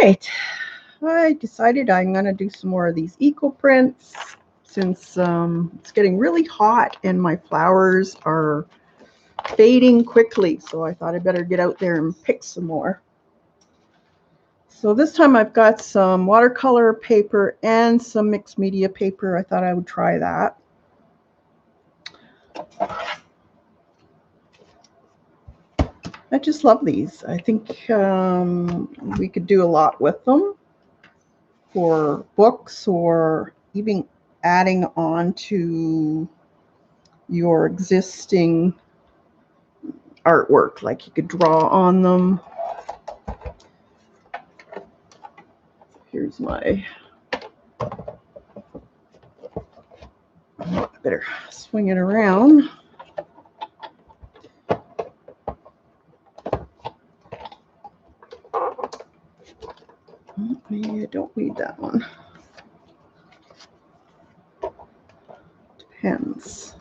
right, I decided I'm going to do some more of these eco prints since it's getting really hot and my flowers are fading quickly. So I thought I'd better get out there and pick some more. So this time I've got some watercolor paper and some mixed media paper. I thought I would try that. I just love these. I think we could do a lot with them for books or even adding on to your existing artwork. Like you could draw on them. Here's my, I better swing it around. Maybe I don't need that one. Depends.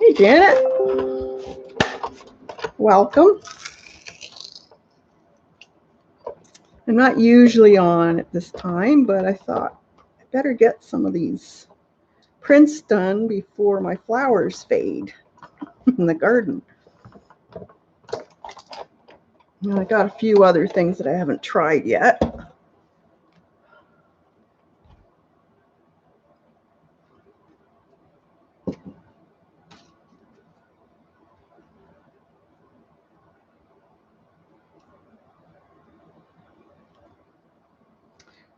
Hey, Janet. Welcome. I'm not usually on at this time, but I thought I better get some of these prints done before my flowers fade in the garden. And I got a few other things that I haven't tried yet.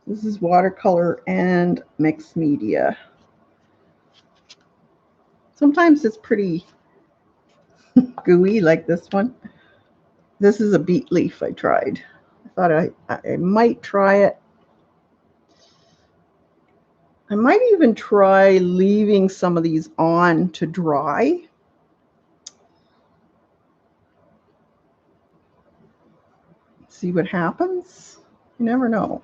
This is watercolor and mixed media. Sometimes it's pretty gooey like this one. This is a beet leaf I tried. I thought I might try it. I might even try leaving some of these on to dry. See what happens. You never know.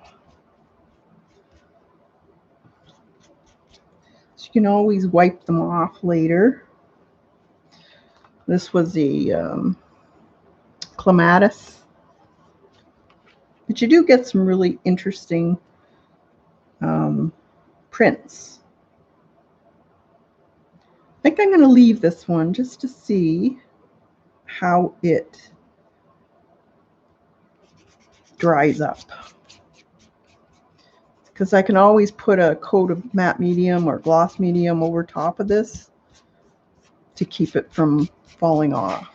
So you can always wipe them off later. This was the clematis. But you do get some really interesting prints. I think I'm going to leave this one just to see how it dries up. Because I can always put a coat of matte medium or gloss medium over top of this to keep it from falling off.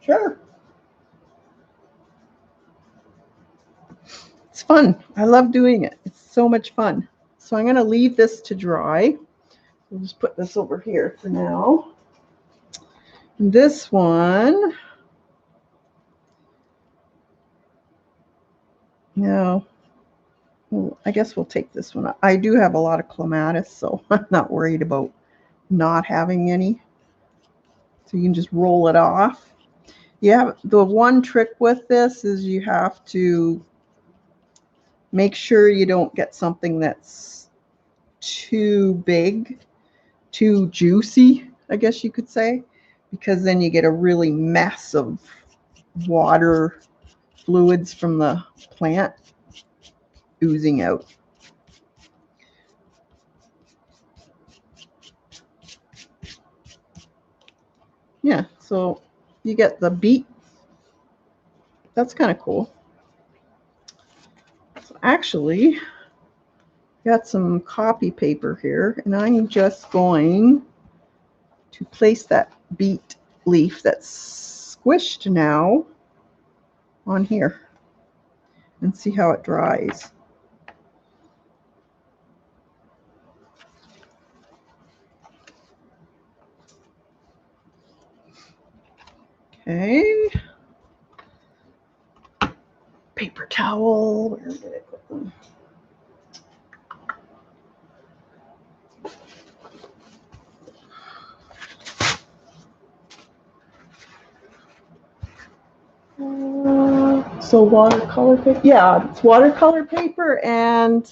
Sure. It's fun. I love doing it. It's so much fun. So I'm going to leave this to dry. We'll just put this over here for now. This one, no, well, I guess we'll take this one. I do have a lot of clematis, so I'm not worried about not having any. So you can just roll it off. Yeah, the one trick with this is you have to make sure you don't get something that's too big, too juicy, I guess you could say, because then you get a really mess of water fluids from the plant oozing out. Yeah, so you get the beet. That's kind of cool. So actually, got some copy paper here, and I'm just going to place that beet leaf that's squished now on here and see how it dries. Okay. Paper towel. Where did I put them? So watercolor paper, yeah, it's watercolor paper, and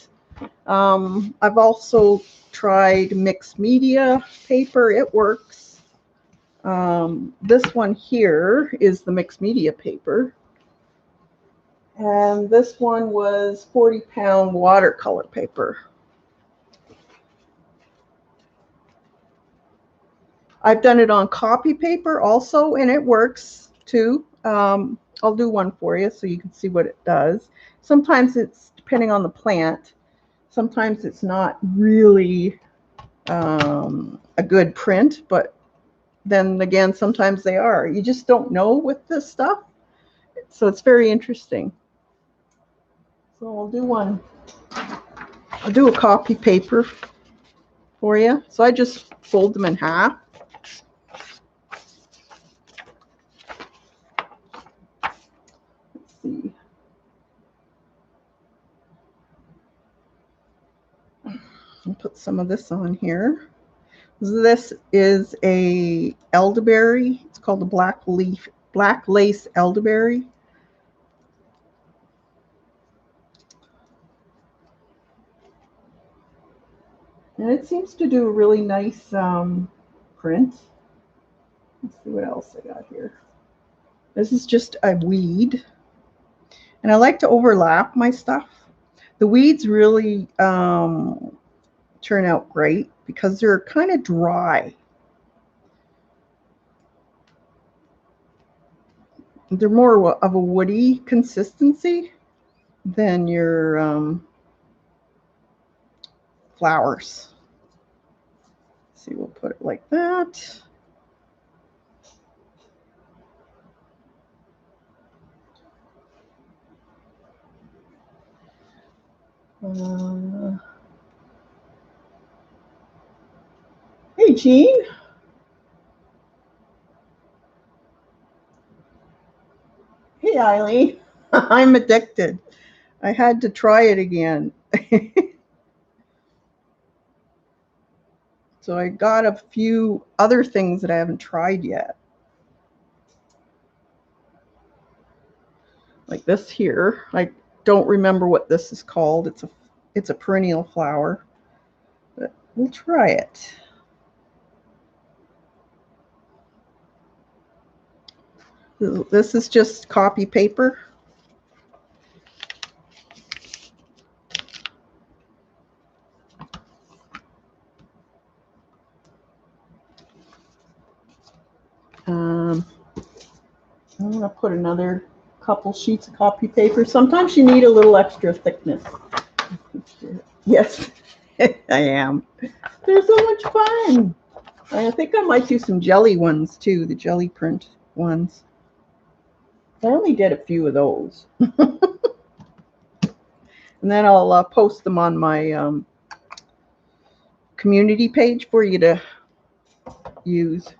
I've also tried mixed media paper. It works. This one here is the mixed media paper, and this one was 40-pound watercolor paper. I've done it on copy paper also, and it works too. I'll do one for you so you can see what it does. Sometimes it's depending on the plant. Sometimes it's not really a good print, but then again, sometimes they are. You just don't know with this stuff. So it's very interesting. So I'll do one. I'll do a copy paper for you. So I just fold them in half. Let's see. I'll put some of this on here. This is a elderberry. It's called the black lace elderberry. And it seems to do a really nice print. Let's see what else I got here. This is just a weed. And I like to overlap my stuff. The weeds really turn out great because they're kind of dry. They're more of a woody consistency than your flowers. Let's see, we'll put it like that. Hey, Jean. Hey, Eileen. I'm addicted. I had to try it again. So I got a few other things that I haven't tried yet. Like this here. I don't remember what this is called. It's a perennial flower. But we'll try it. This is just copy paper. I'm going to put another couple sheets of copy paper. Sometimes you need a little extra thickness. Yes, I am. They're so much fun. I think I might do some jelly ones too, the jelly print ones. I only did a few of those. And then I'll post them on my community page for you to use.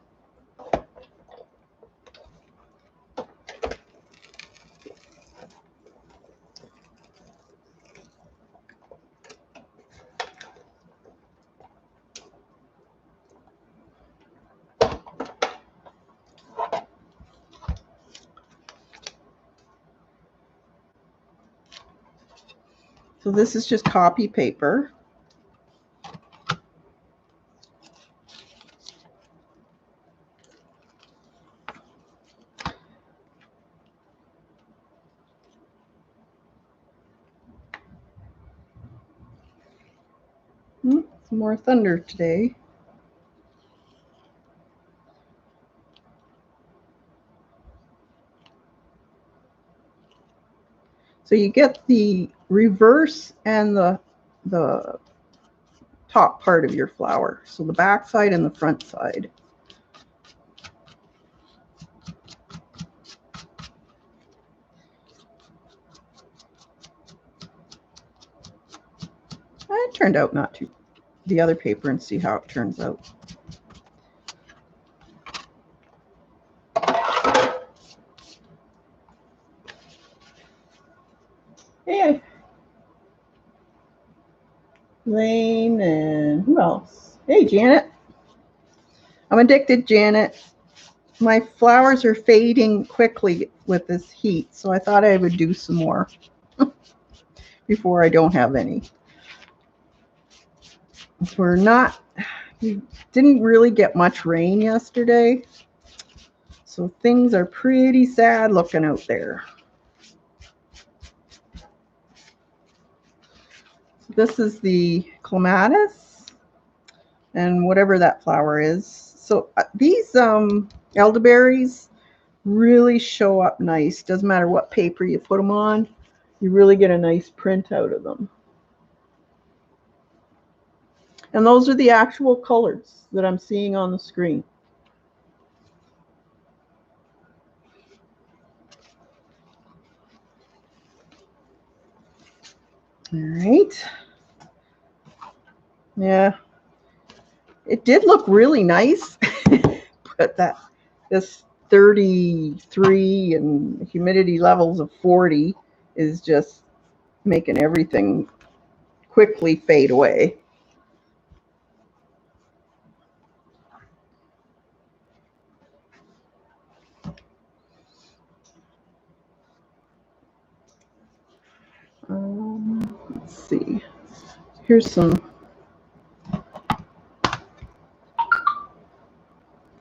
So this is just copy paper. Some more thunder today. So you get the reverse and the top part of your flower. So the back side and the front side. It turned out not too. The other paper and see how it turns out. Hey, Lane and who else? Hey, Janet. I'm addicted, Janet. my flowers are fading quickly with this heat, so I thought I would do some more before I don't have any. We're not, we didn't really get much rain yesterday, so things are pretty sad looking out there. So this is the clematis and whatever that flower is. So these elderberries really show up nice. Doesn't matter what paper you put them on, you really get a nice print out of them. And those are the actual colors that I'm seeing on the screen. All right. Yeah. It did look really nice, but this 33 and humidity levels of 40 is just making everything quickly fade away. Let's see. Here's some.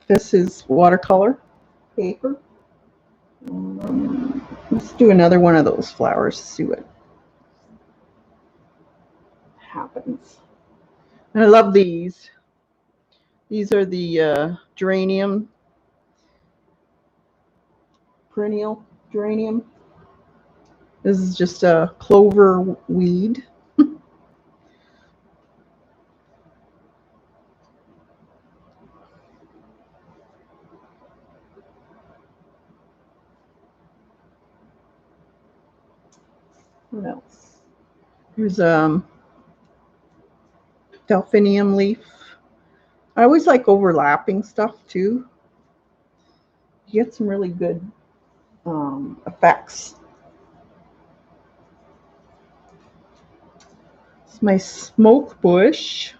This is watercolor paper. Let's do another one of those flowers, see what happens. And I love these. These are the geranium, perennial geranium. This is just a clover weed. What else? Here's delphinium leaf. I always like overlapping stuff too. You get some really good effects. It's my smoke bush.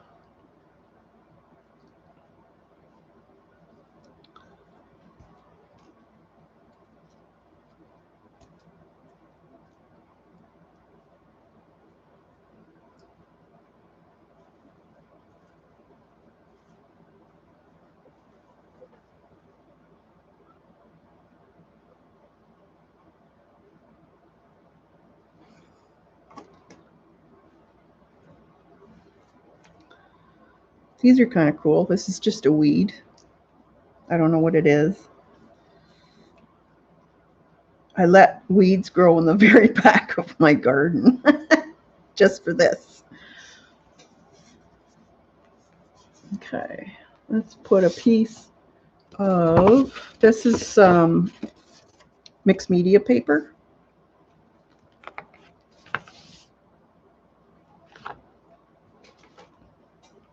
These are kind of cool. This is just a weed. I don't know what it is. I let weeds grow in the very back of my garden just for this. Okay, let's put a piece of, this is some mixed media paper.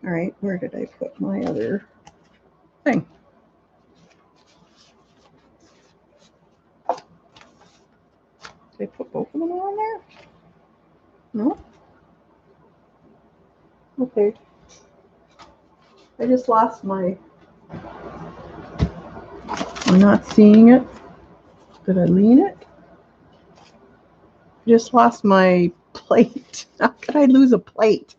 All right, where did I put my other thing? Did I put both of them on there? No? Okay. I just lost my, I'm not seeing it. Did I lean it? I just lost my plate. How could I lose a plate?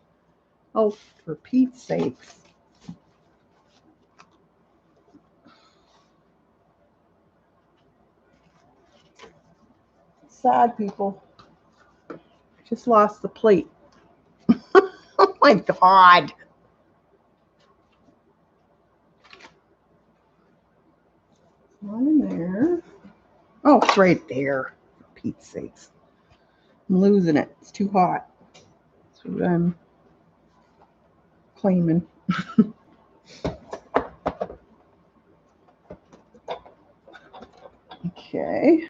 Oh, for Pete's sakes. Sad people. Just lost the plate. Oh my God. One in there. Oh, it's right there. For Pete's sakes. I'm losing it. It's too hot. That's what I'm claiming. Okay.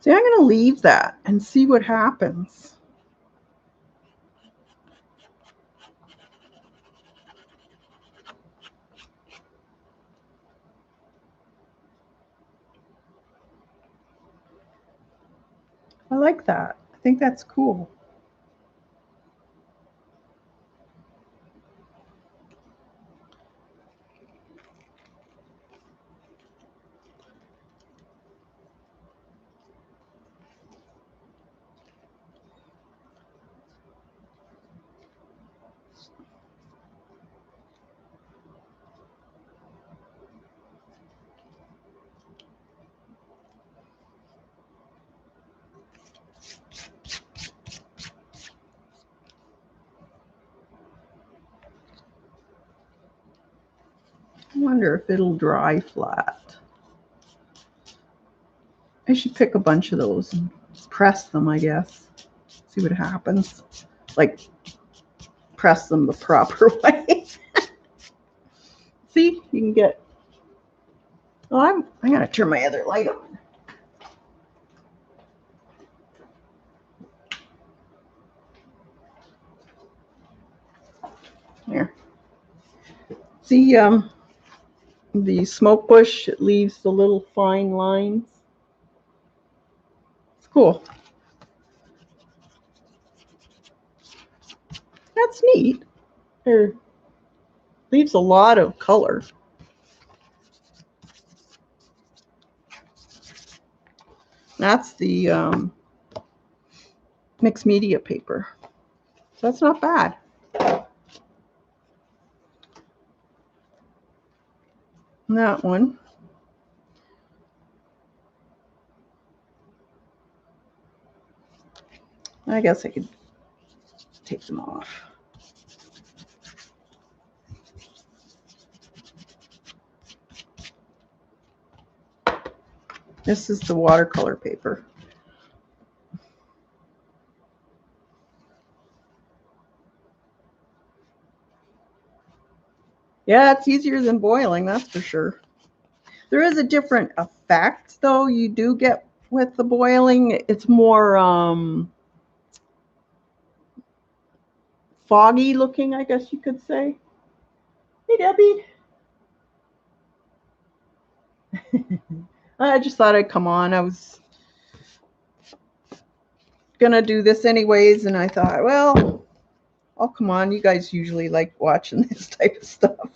See, I'm going to leave that and see what happens. I like that. I think that's cool. I wonder if it'll dry flat. I should pick a bunch of those and press them, I guess. See what happens. Like, press them the proper way. See, you can get. Oh, I'm gonna turn my other light on. There. See, the smoke bush, it leaves the little fine lines. It's cool. That's neat. It leaves a lot of color. That's the mixed media paper. So that's not bad. And that one. I guess I could take them off. This is the watercolor paper. Yeah, it's easier than boiling, that's for sure. There is a different effect, though, you do get with the boiling. It's more foggy looking, I guess you could say. Hey, Debbie. I just thought I'd come on. I was gonna do this anyways, and I thought, well, I'll come on. You guys usually like watching this type of stuff.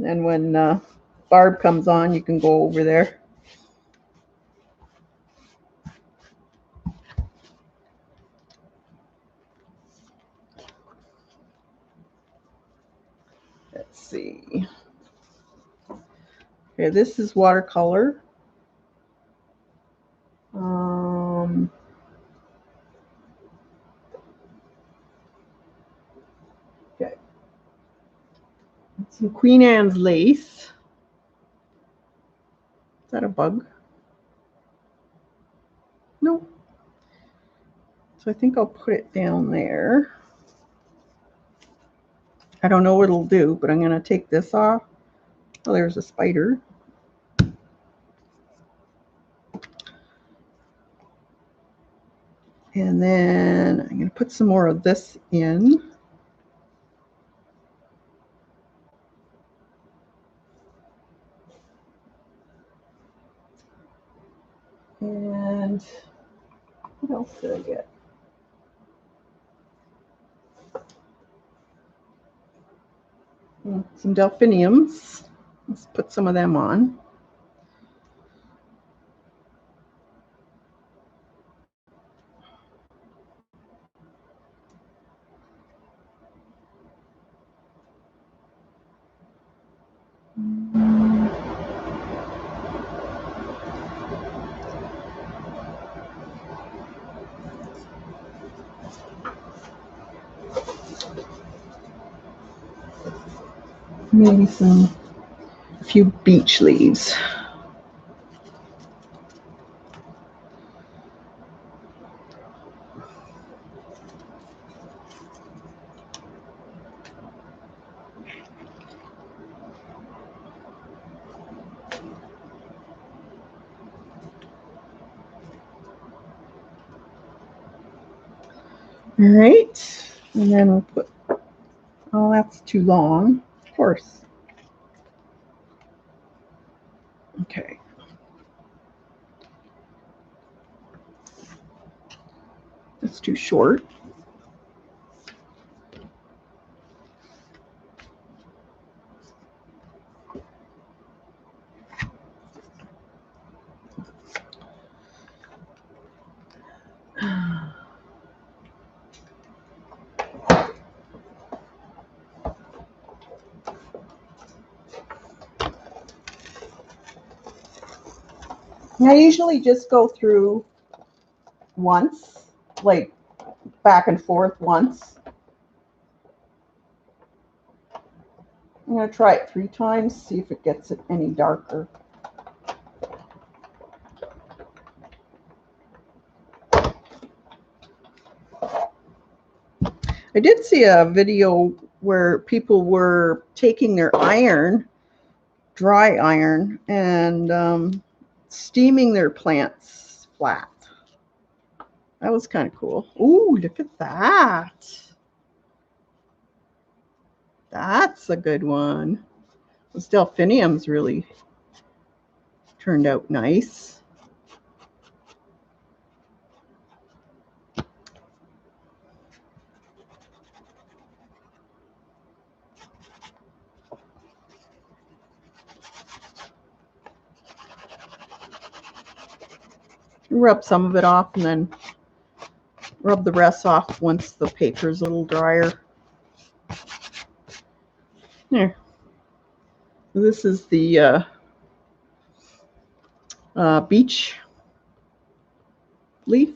And when Barb comes on, you can go over there. Let's see. Okay, this is watercolor. Okay. Some Queen Anne's lace. Is that a bug? No. So I think I'll put it down there. I don't know what it'll do, but I'm going to take this off. Oh, there's a spider. And then I'm going to put some more of this in. And what else did I get? Some delphiniums. Let's put some of them on. Maybe a few beech leaves. All right, and then we'll put, oh, that's too long, of course. Okay. That's too short. I usually just go through once, like back and forth once. I'm going to try it 3 times, see if it gets it any darker. I did see a video where people were taking their iron, dry iron, and steaming their plants flat. That was kind of cool. Ooh, look at that. That's a good one. This delphinium's really turned out nice. Rub some of it off and then rub the rest off once the paper's a little drier. There. This is the beech leaf.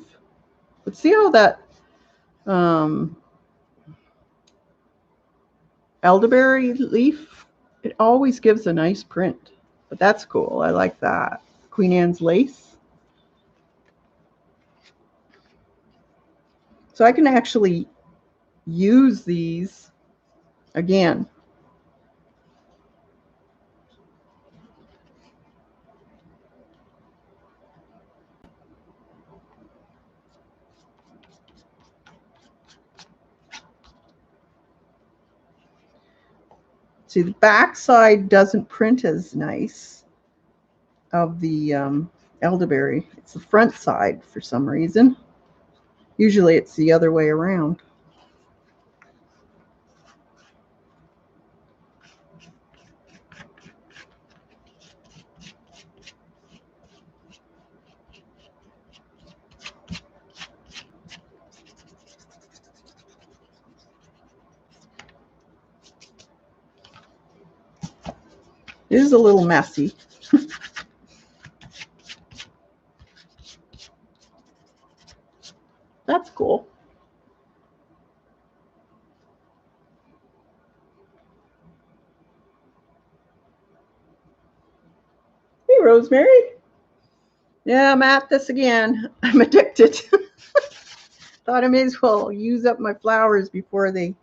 But see how that elderberry leaf, it always gives a nice print. But that's cool. I like that. Queen Anne's lace. So I can actually use these again. See, the back side doesn't print as nice of the elderberry. It's the front side for some reason. Usually it's the other way around. It is a little messy. That's cool. Hey, Rosemary. Yeah, I'm at this again. I'm addicted. Thought I may as well use up my flowers before they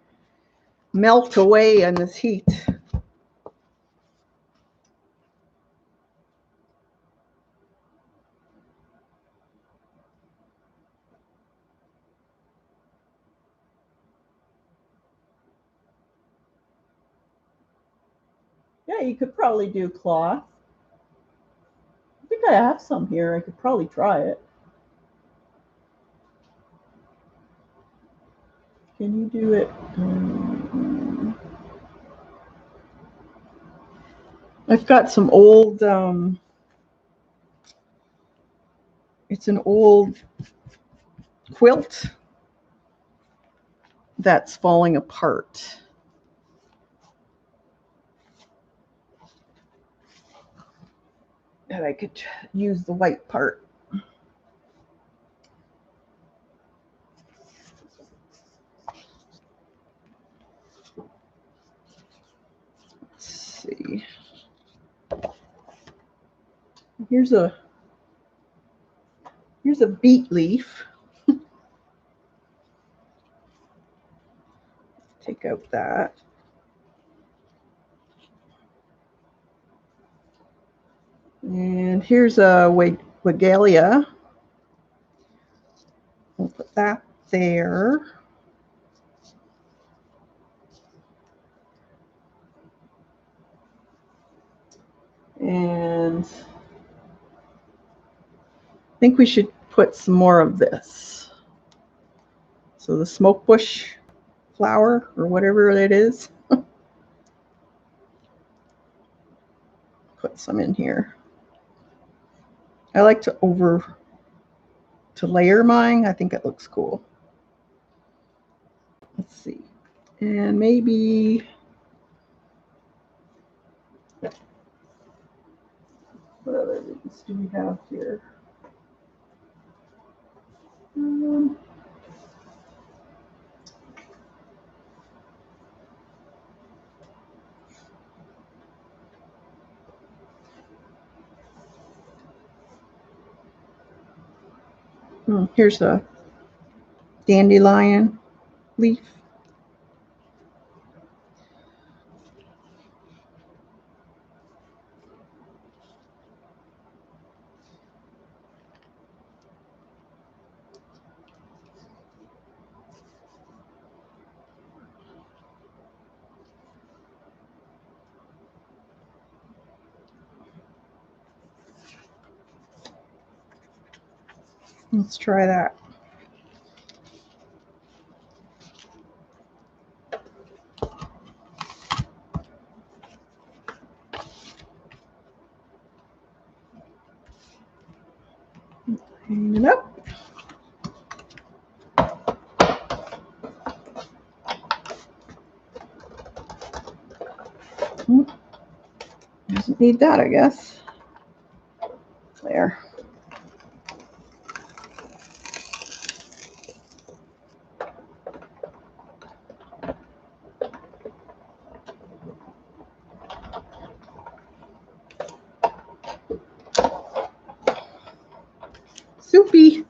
melt away in this heat. Yeah, you could probably do cloth. I think I have some here. I could probably try it. Can you do it? I've got some old, it's an old quilt that's falling apart. That I could use the white part. Let's see. Here's a beet leaf. Take out that. And here's a Weigela. We'll put that there. And I think we should put some more of this. So the smoke bush flower or whatever it is. Put some in here. I like to layer mine. I think it looks cool. Let's see. And maybe what other things do we have here? Here's a dandelion leaf. Let's try that. Hang it up. Doesn't need that, I guess. There. Soupy.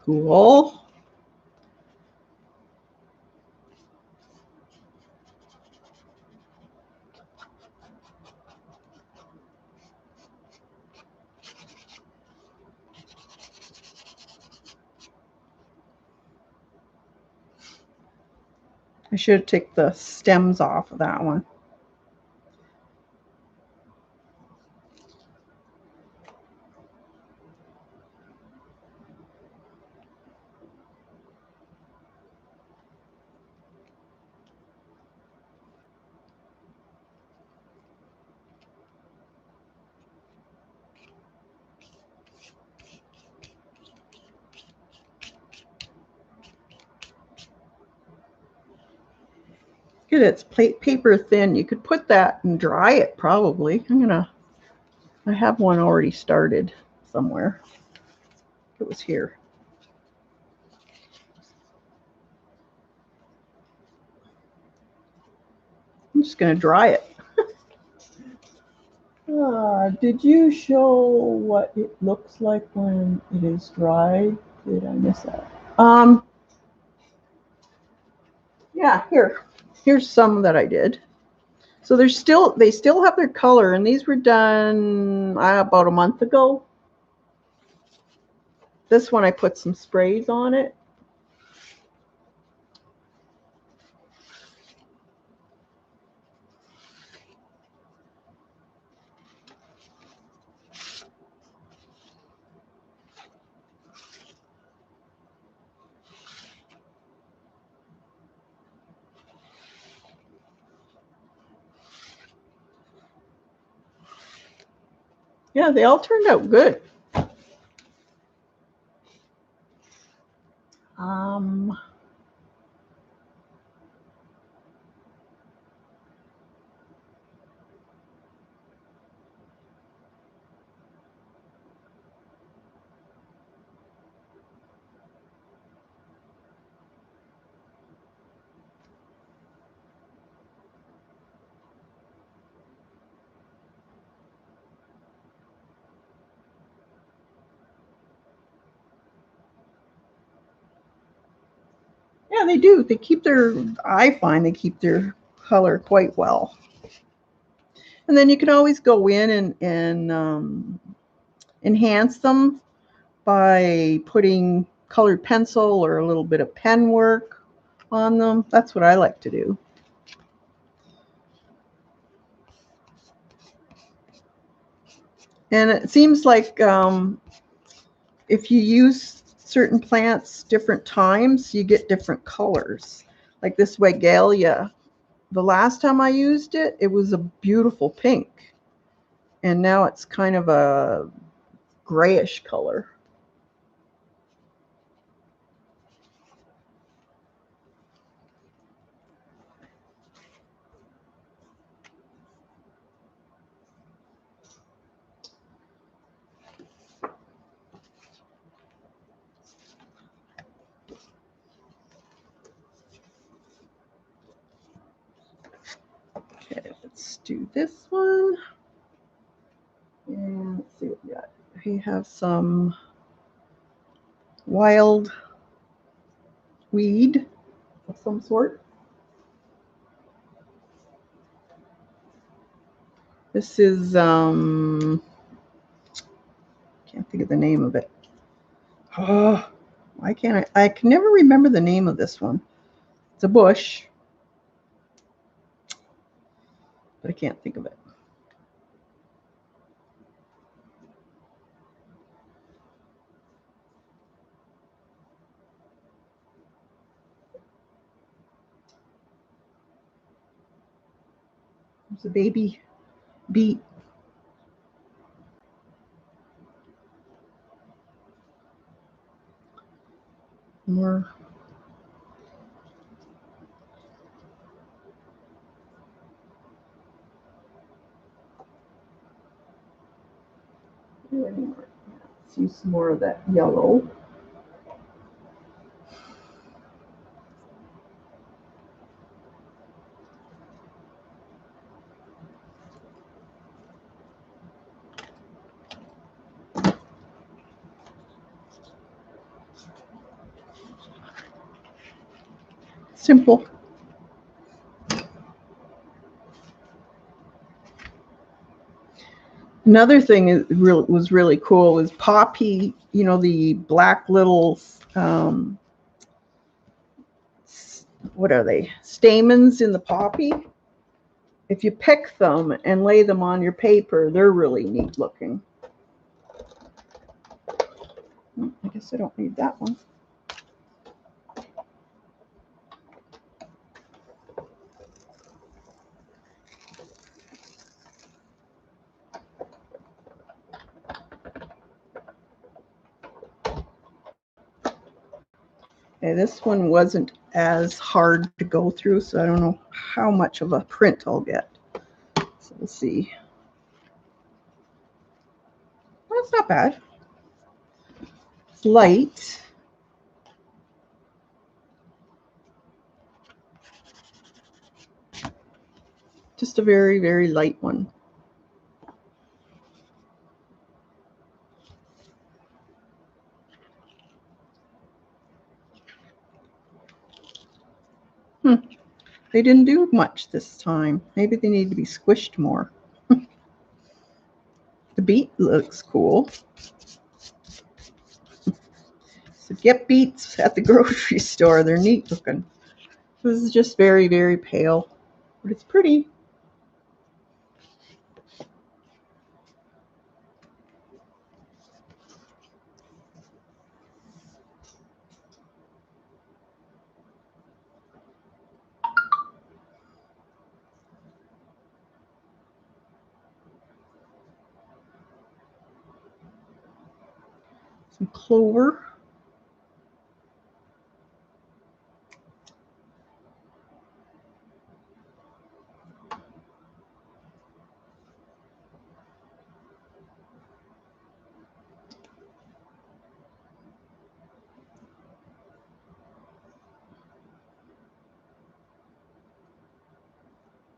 Cool. I should take the stems off of that one. Good, it's paper thin. You could put that and dry it probably. I have one already started somewhere. It was here. I'm just going to dry it. Did you show what it looks like when it is dried? Did I miss that? Yeah, here's some that I did. So they still have their color, and these were done about a month ago. This one I put some sprays on it. Yeah, they all turned out good. Yeah, they do. I find they keep their color quite well. And then you can always go in and enhance them by putting colored pencil or a little bit of pen work on them. That's what I like to do. And it seems like if you use certain plants different times, you get different colors. Like this Weigela, the last time I used it, it was a beautiful pink. And now it's kind of a grayish color. Okay, let's do this one. And let's see what we got. We have some wild weed of some sort. This is can't think of the name of it. Oh, why can't I can never remember the name of this one. It's a bush, but I can't think of it. It's a baby beet. More. Let's use some more of that yellow. Simple. Another thing is was really cool was poppy, you know, the black little, what are they, stamens in the poppy? If you pick them and lay them on your paper, they're really neat looking. I guess I don't need that one. Okay, this one wasn't as hard to go through, so I don't know how much of a print I'll get. So we'll see. Well, that's not bad. It's light. Just a very, very light one. They didn't do much this time. Maybe they need to be squished more. The beet looks cool. So get beets at the grocery store. They're neat looking. This is just very, very pale, but it's pretty. Some clover.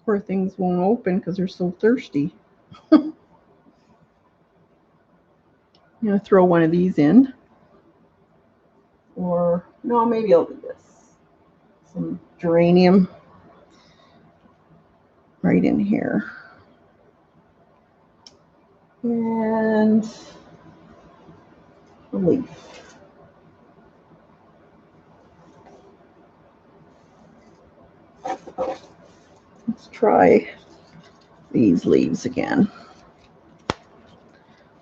Poor things won't open because they're so thirsty. I'm going to throw one of these in. Or, no, maybe I'll do this. Some geranium right in here. And a leaf. Let's try these leaves again.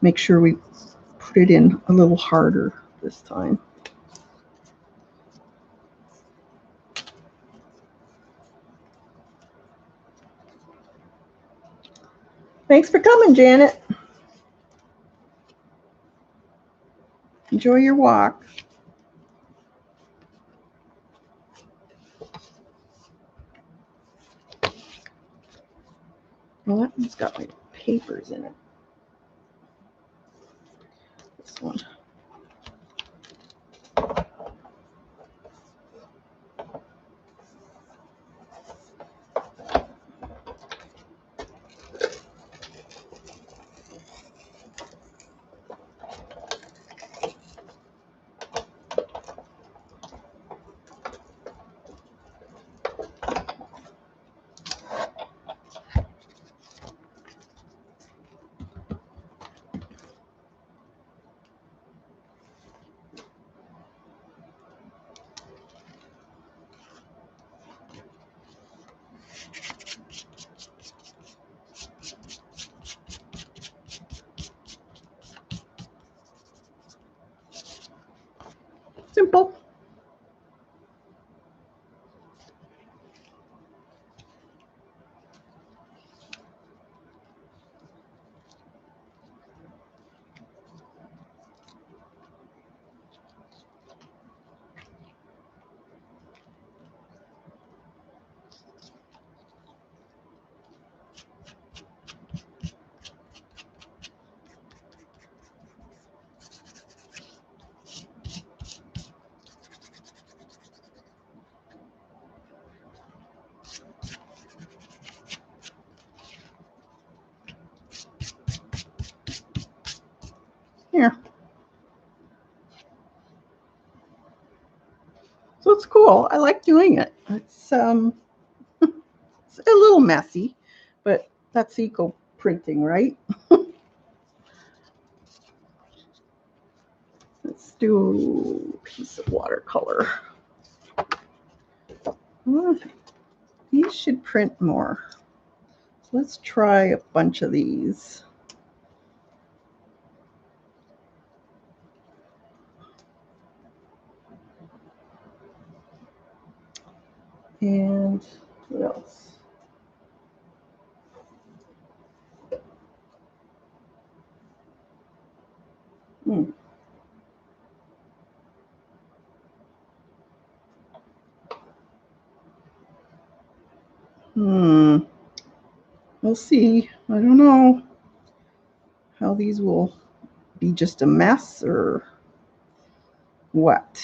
Make sure we put it in a little harder this time. Thanks for coming, Janet. Enjoy your walk. Well, that one's got my papers in it. This one. Simple. Here. So it's cool. I like doing it. It's a little messy, but that's eco printing, right? Let's do a piece of watercolor. These should print more. So let's try a bunch of these. And what else? We'll see. I don't know how these will be just a mess or what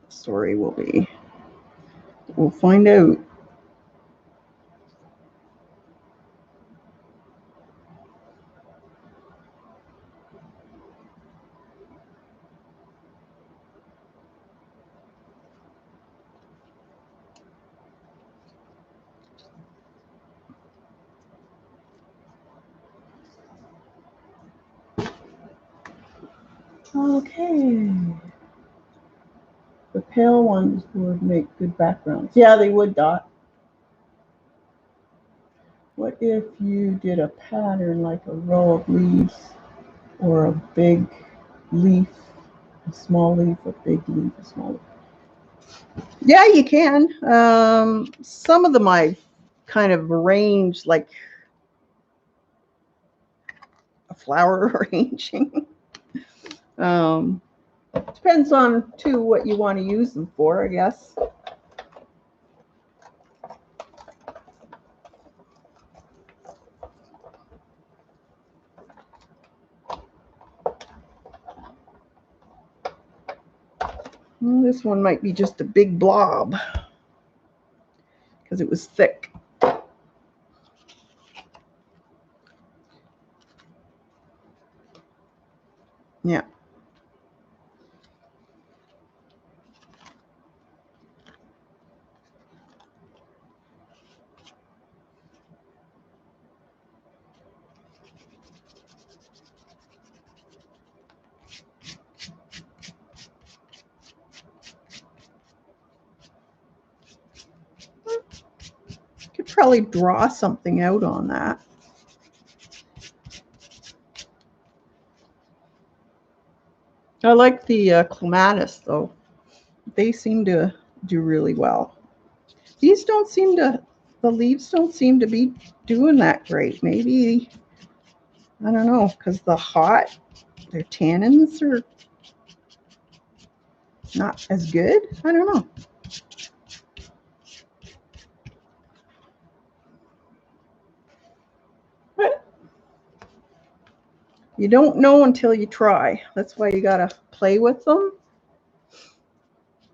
the story will be. We'll find out. Okay. The pale ones would make good backgrounds. Yeah, they would, Dot. What if you did a pattern like a row of leaves or a big leaf, a small leaf, a big leaf, a small leaf? Yeah, you can. Some of them I've kind of arranged like a flower arranging. Depends on, too, what you want to use them for, I guess. Well, this one might be just a big blob because it was thick. Yeah. probably draw something out on that. I like the clematis though. They seem to do really well. These don't seem to, the leaves don't seem to be doing that great. Maybe, I don't know, because the hot, their tannins are not as good. I don't know. But you don't know until you try. That's why you gotta play with them.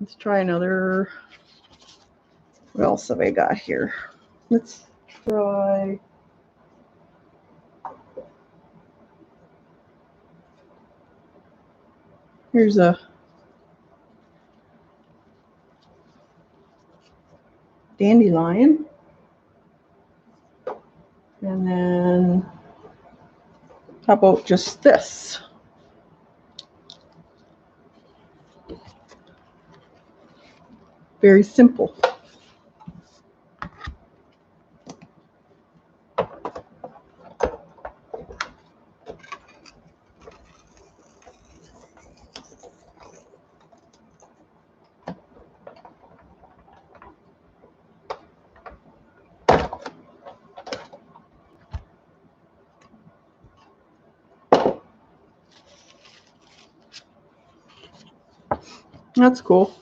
Let's try another. What else have I got here? Let's try. Here's a dandelion. And then how about just this? Very simple. That's cool.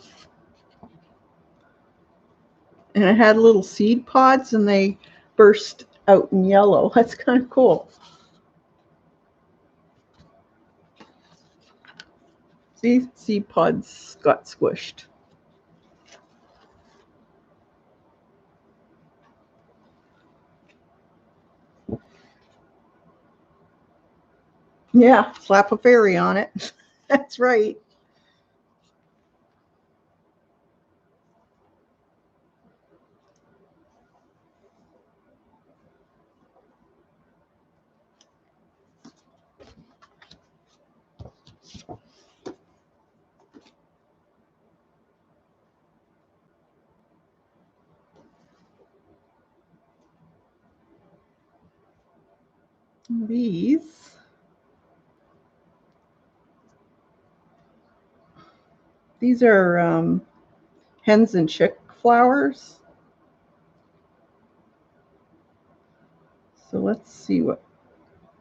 And it had little seed pods and they burst out in yellow. That's kind of cool. See, seed pods got squished. Yeah, slap a fairy on it. That's right. These are hens and chick flowers. So let's see what,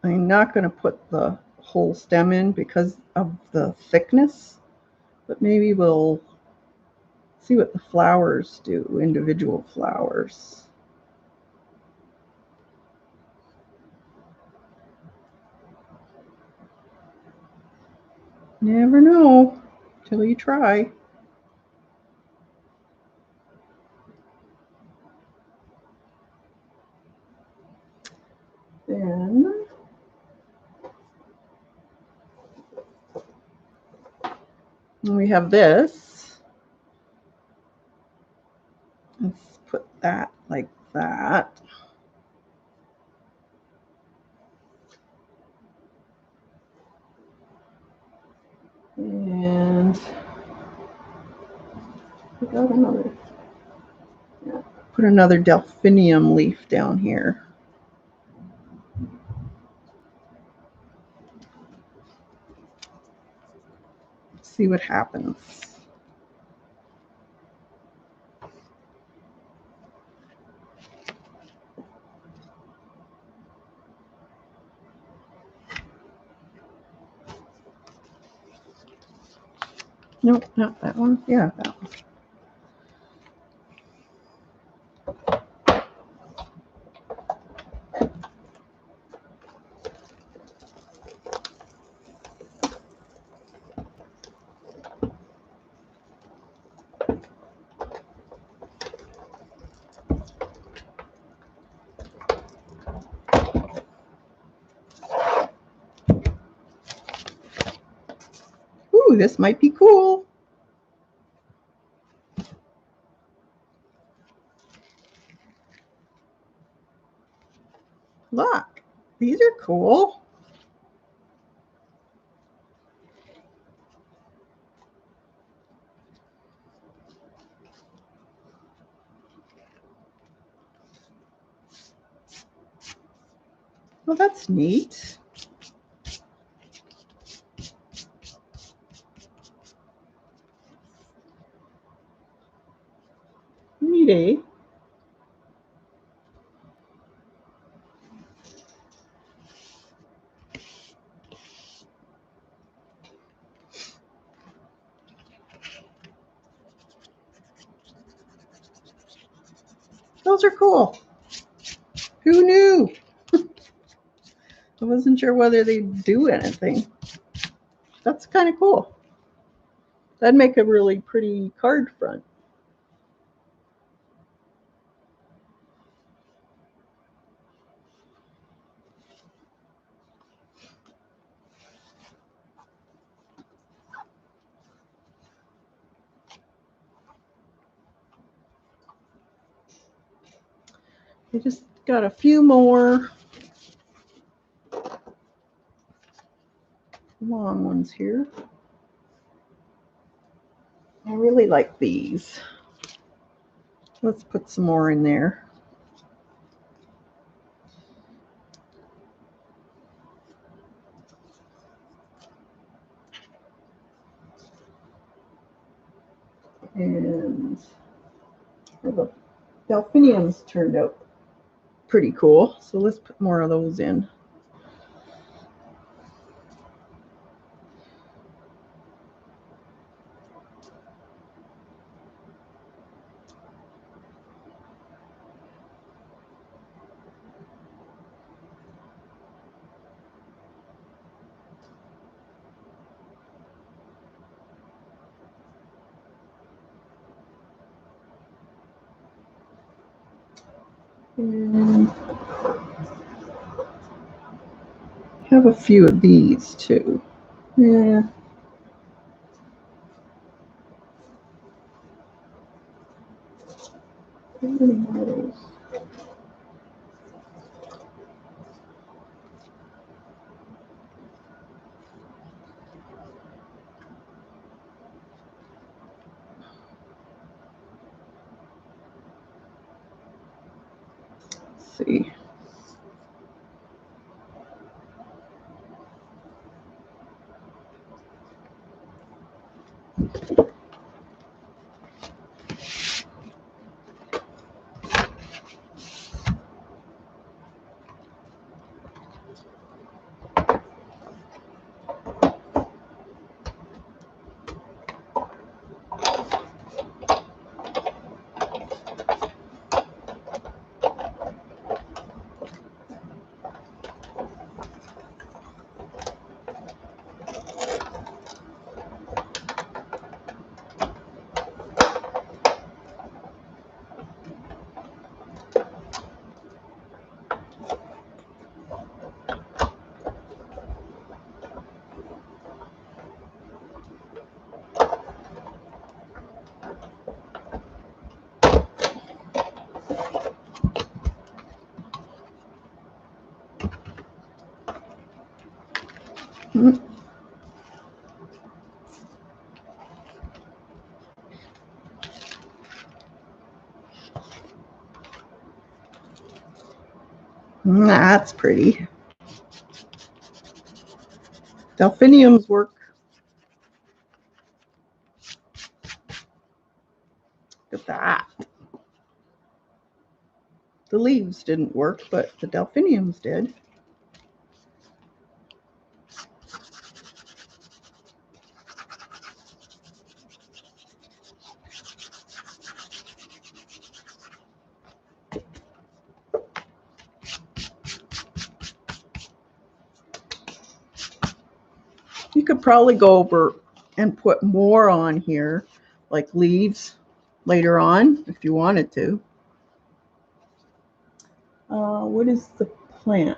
I'm not going to put the whole stem in because of the thickness, but maybe we'll see what the flowers do, individual flowers. Never know till you try. Then we have this. Let's put that like that. And put another, yeah, put another delphinium leaf down here. See what happens. Nope, not that one. Yeah, that one. Ooh, this might be cool. Look, these are cool. Well, that's neat. Neat, eh? Those are cool. Who knew? I wasn't sure whether they'd do anything. That's kind of cool. That'd make a really pretty card front. I just got a few more long ones here. I really like these. Let's put some more in there. And the delphiniums turned out pretty cool. So let's put more of those in. And have a few of these too. Yeah. How many more of those? Let's see. That's pretty. Delphiniums work. Look at that. The leaves didn't work, but the delphiniums did. You could probably go over and put more on here, like leaves, later on, if you wanted to. What is the plant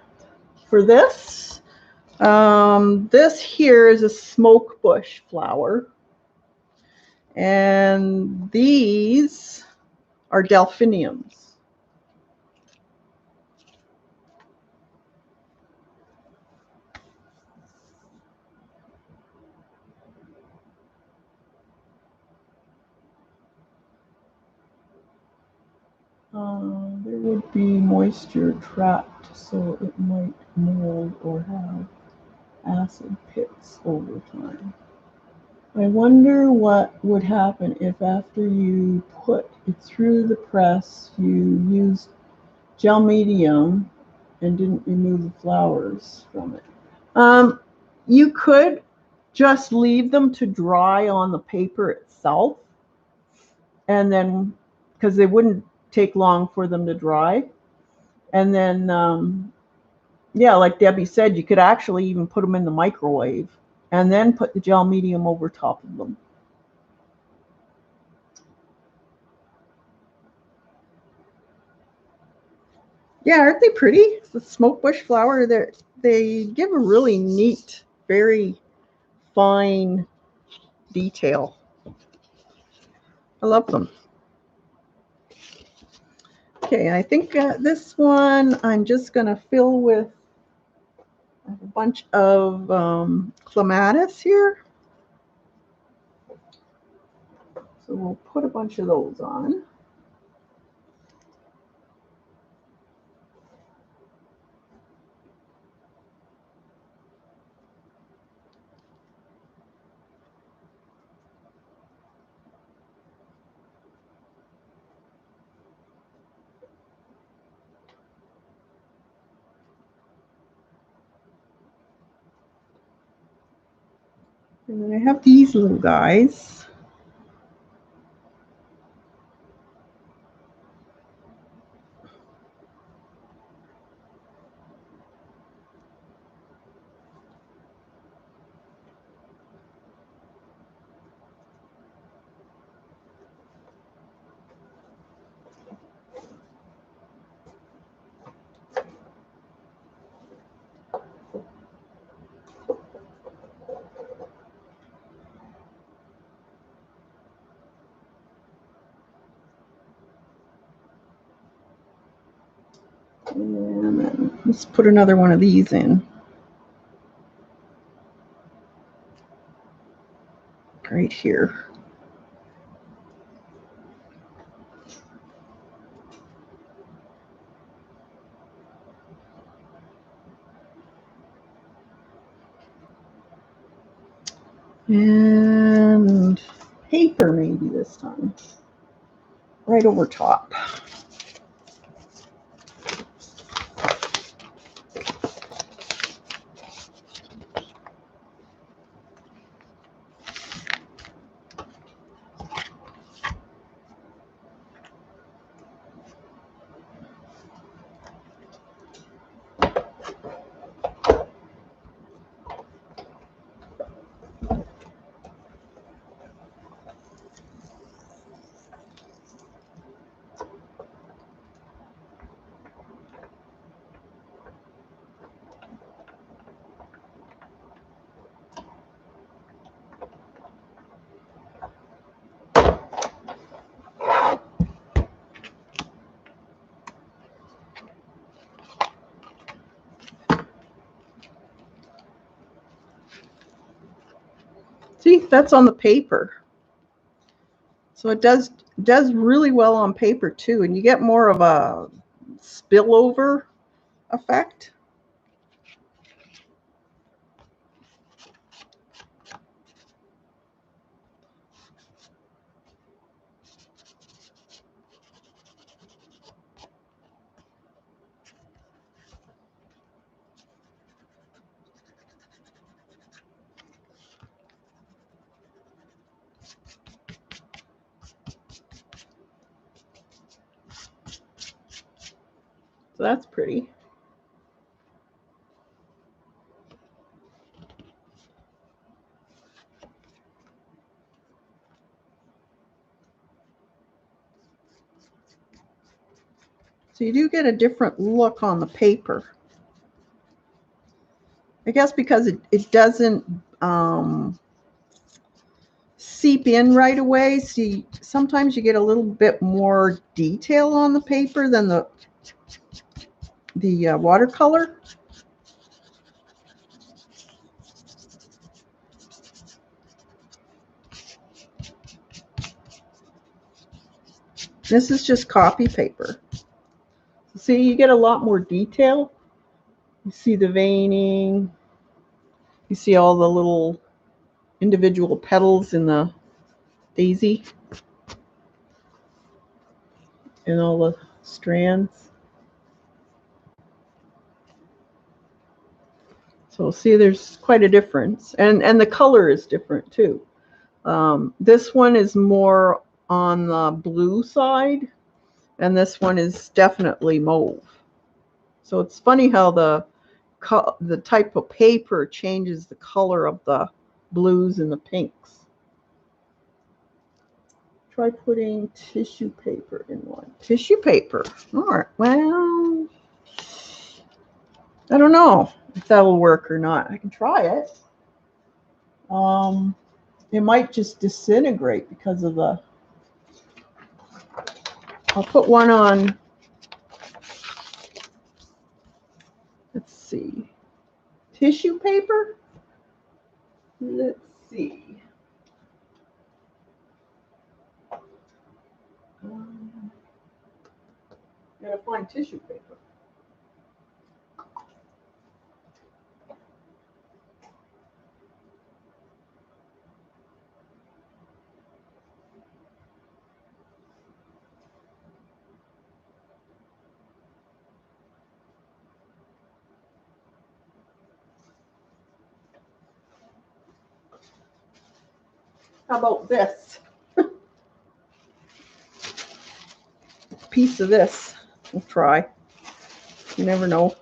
for this? This here is a smoke bush flower. And these are delphiniums. There would be moisture trapped, so it might mold or have acid pits over time. I wonder what would happen if after you put it through the press you used gel medium and didn't remove the flowers from it. You could just leave them to dry on the paper itself, and then because they wouldn't take long for them to dry, and then yeah, like Debbie said, you could actually even put them in the microwave and then put the gel medium over top of them. Yeah, aren't they pretty? The smoke bush flower, they give a really neat, very fine detail. I love them. Okay, I think this one I'm just going to fill with a bunch of clematis here. So we'll put a bunch of those on. And then I have these little guys. And then let's put another one of these in. Right here. And paper maybe this time. Right over top. See, that's on the paper. So it does really well on paper too, and you get more of a spillover effect. So that's pretty. So you do get a different look on the paper. I guess because it doesn't seep in right away. See, sometimes you get a little bit more detail on the paper than the watercolor. This is just copy paper. See, you get a lot more detail. You see the veining. You see all the little individual petals in the daisy and all the strands. So see, there's quite a difference. And the color is different too. This one is more on the blue side, and this one is definitely mauve. So it's funny how the type of paper changes the color of the blues and the pinks. Try putting tissue paper in one. Tissue paper. All right. Well, I don't know if that'll work or not. I can try it. It might just disintegrate because of the... I'll put one on. Let's see. Tissue paper? Let's see. Gotta find tissue paper. How about this? Piece of this. We'll try. You never know.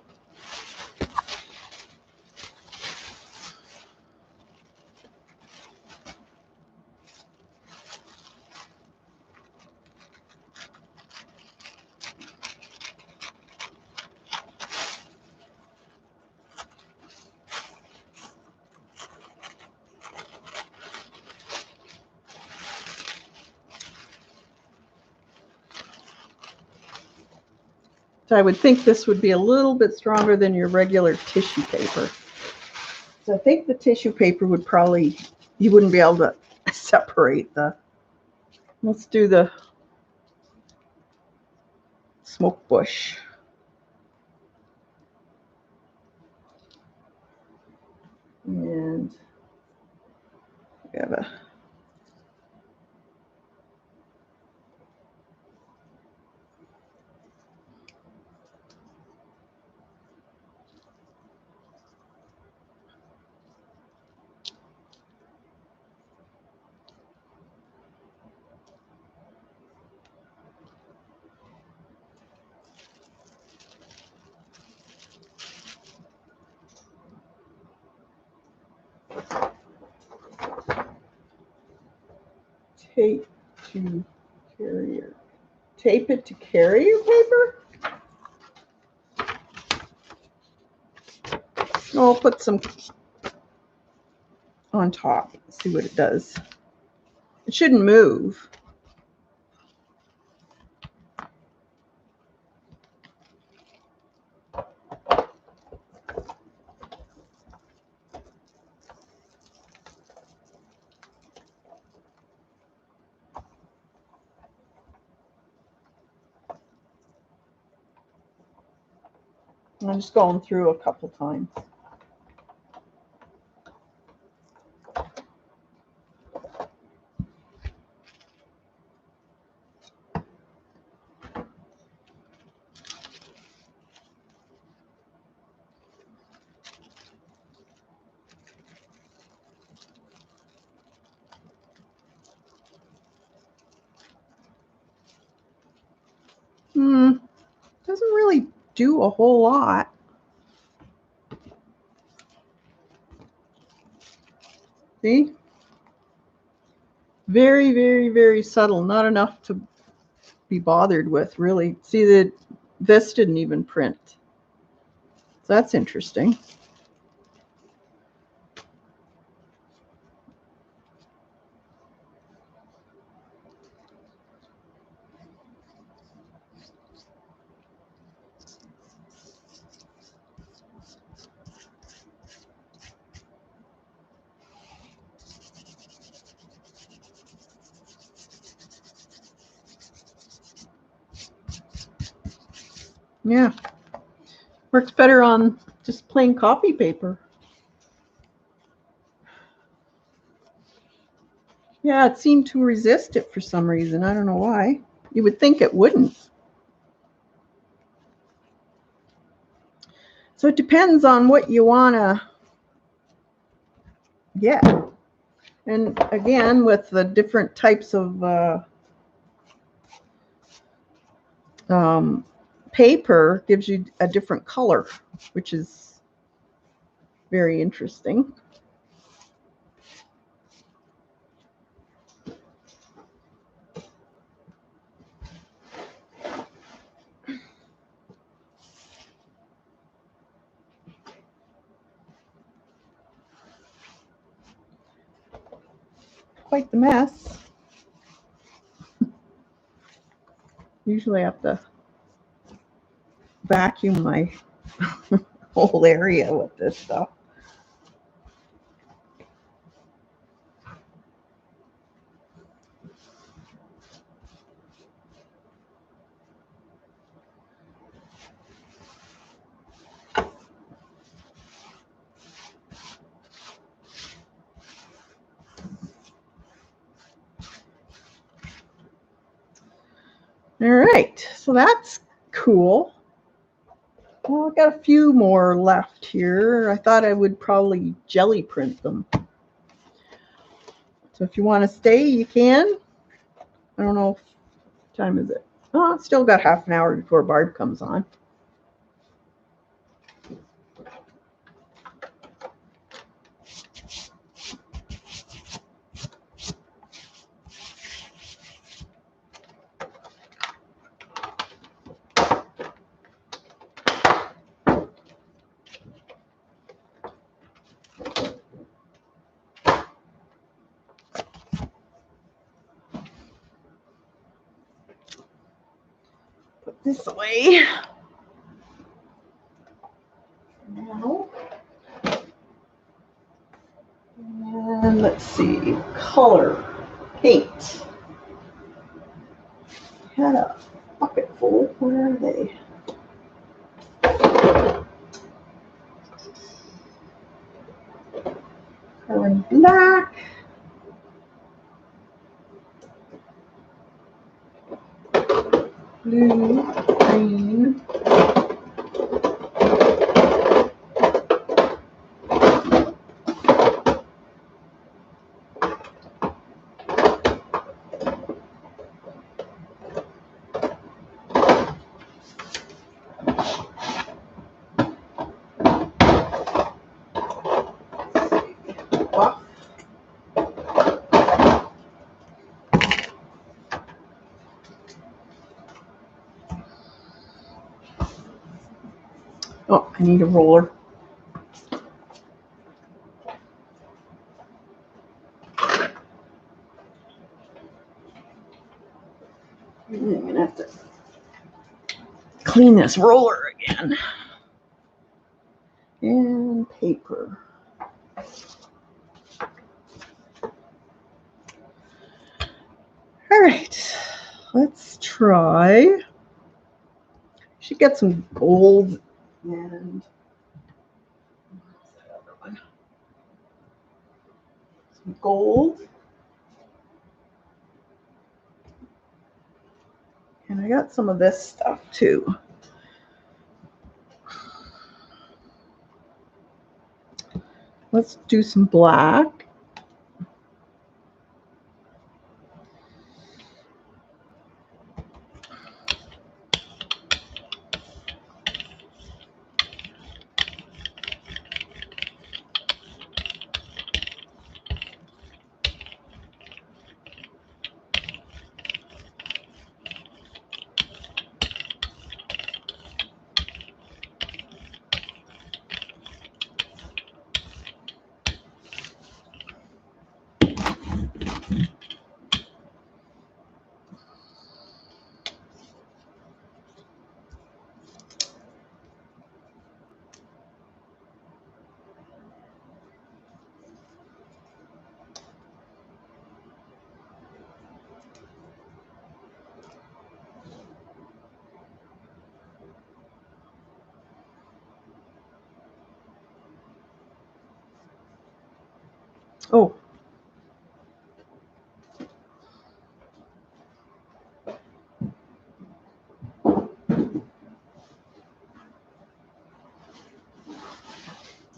So I would think this would be a little bit stronger than your regular tissue paper. So I think the tissue paper would probably, you wouldn't be able to separate the... Let's do the smoke bush. And we have a... tape to carrier. Tape it to carrier paper? I'll put some on top, see what it does. It shouldn't move. I'm just going through a couple times. Doesn't really do a whole lot. See? Very, very, very subtle. Not enough to be bothered with, really. See that this didn't even print. So that's interesting. Yeah. Works better on just plain copy paper. Yeah, it seemed to resist it for some reason. I don't know why. You would think it wouldn't. So it depends on what you want to get. And again, with the different types of paper, gives you a different color, which is very interesting. Quite the mess. Usually I have to vacuum my whole area with this stuff. All right, so that's cool. Well, I've got a few more left here. I thought I would probably jelly print them. So if you want to stay, you can. I don't know, what time is it? Oh, it's still got half an hour before Barb comes on. Put this away. Now. And let's see, color, paint. I had a bucket full. Where are they? Color black. Blue, green. Oh, I need a roller. I'm going to have to clean this roller again. And paper. All right, let's try. Should get some gold and some gold. And I got some of this stuff too. Let's do some black. Oh,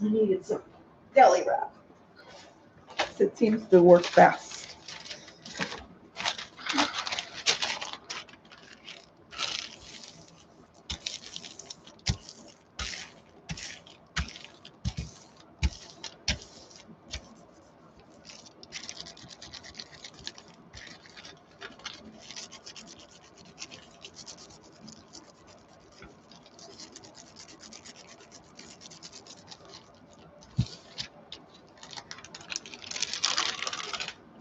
I needed some deli wrap. It seems to work best.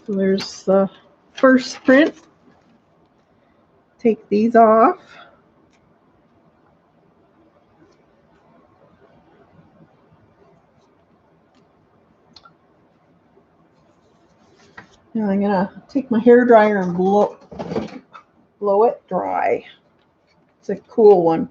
So there's the first print. Take these off. Now I'm gonna take my hair dryer and blow it dry. It's a cool one.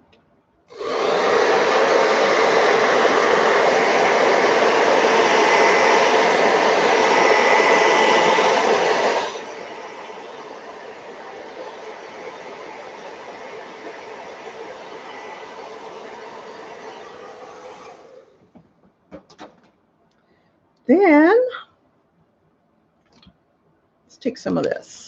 Then let's take some of this.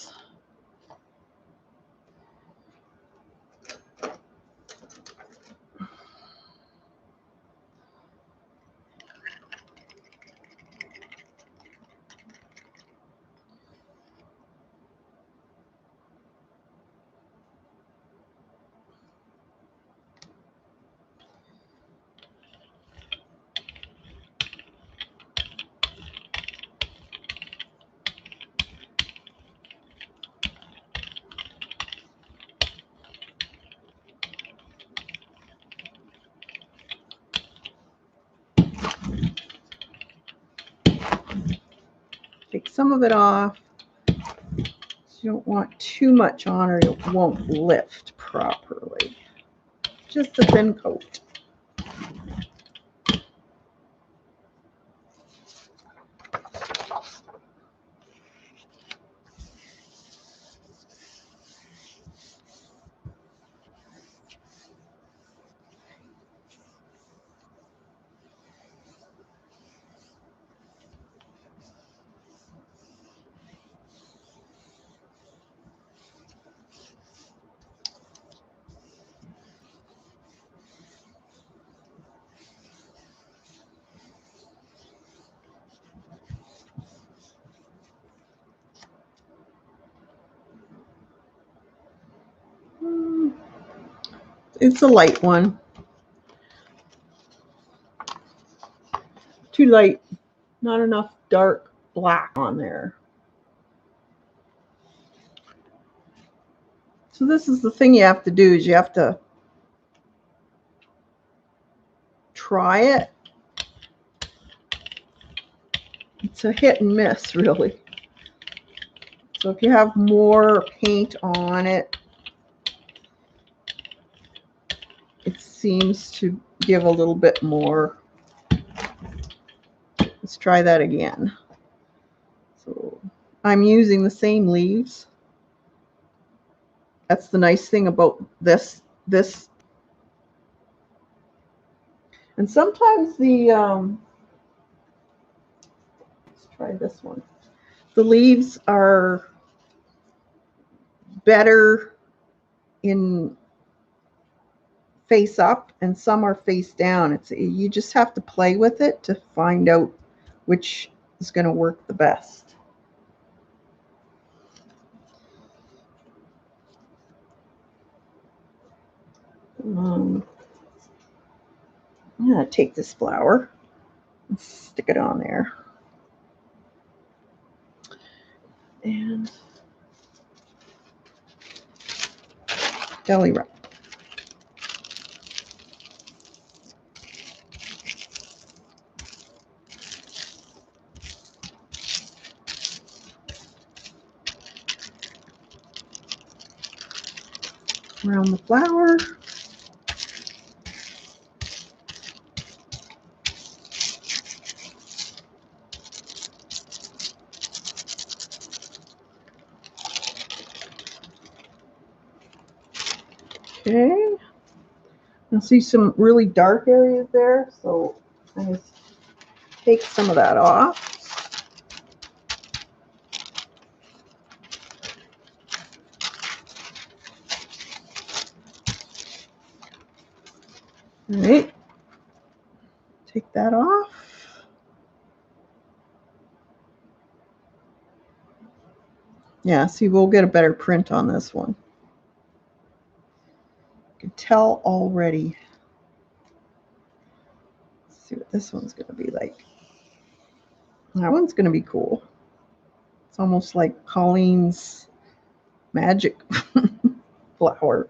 Take some of it off. You don't want too much on or it won't lift properly. Just a thin coat. It's a light one. Too light. Not enough dark black on there. So this is the thing you have to do is you have to try it. It's a hit and miss, really. So if you have more paint on it, it seems to give a little bit more. Let's try that again. So I'm using the same leaves. That's the nice thing about this. And sometimes the, let's try this one. The leaves are better in face up and some are face down. You just have to play with it to find out which is going to work the best. I'm going to take this flower and stick it on there. And deli wrap. Around the flower. Okay. You'll see some really dark areas there, so I just take some of that off. All right. Take that off. Yeah, see, we'll get a better print on this one. You can tell already. Let's see what this one's going to be like. That one's going to be cool. It's almost like Colleen's magic flower.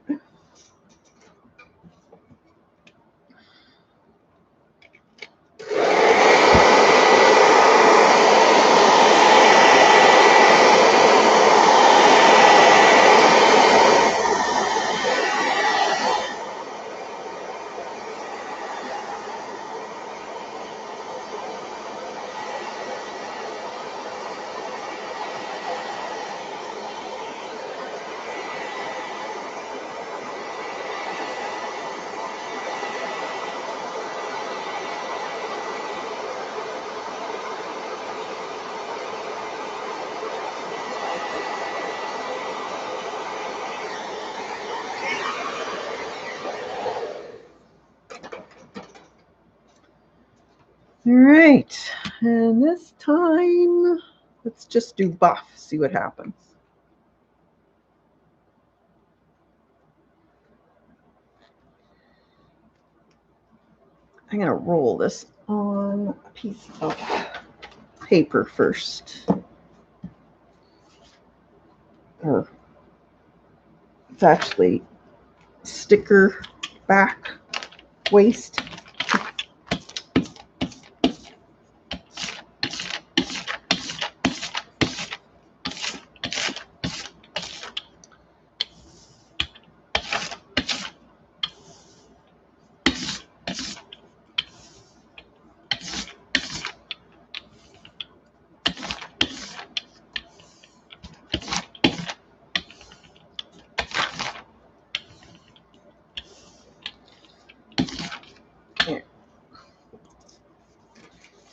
All right, and this time, let's just do buff, see what happens. I'm going to roll this on a piece of paper first. Or it's actually sticker back waste.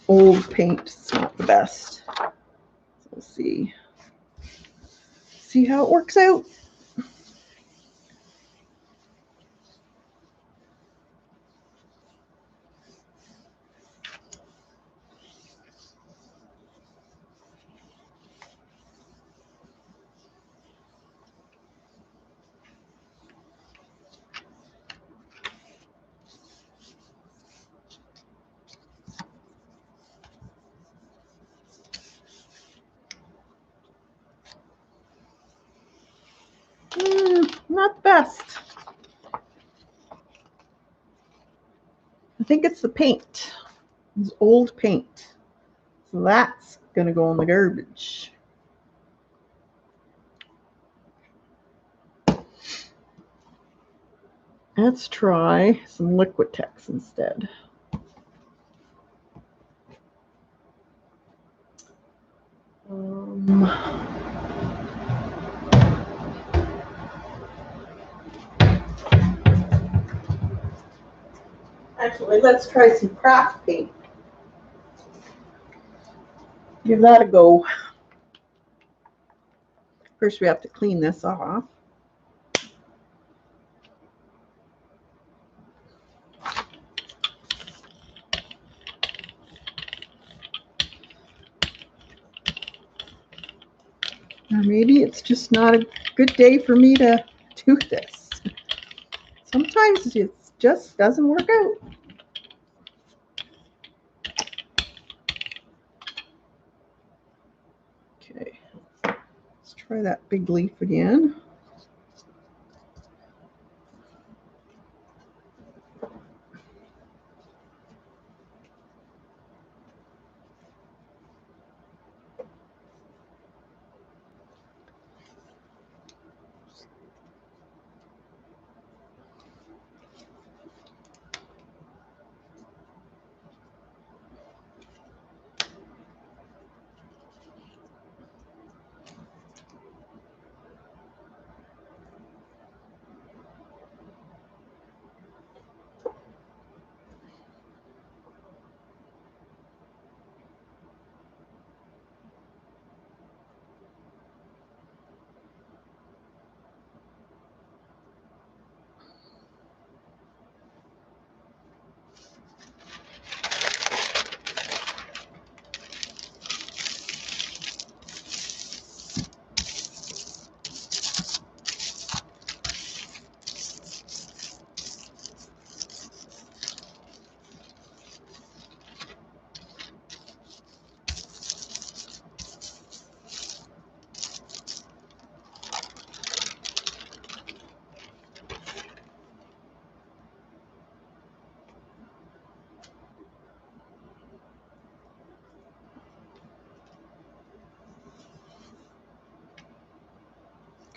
Old paint, it's not the best. So we'll see how it works out. Not the best. I think it's the paint. It's old paint. So that's going to go in the garbage. Let's try some Liquitex instead. Actually, let's try some craft paint. Give that a go. First, we have to clean this off. Or maybe it's just not a good day for me to do this. Sometimes it just doesn't work out. Okay, let's try that big leaf again.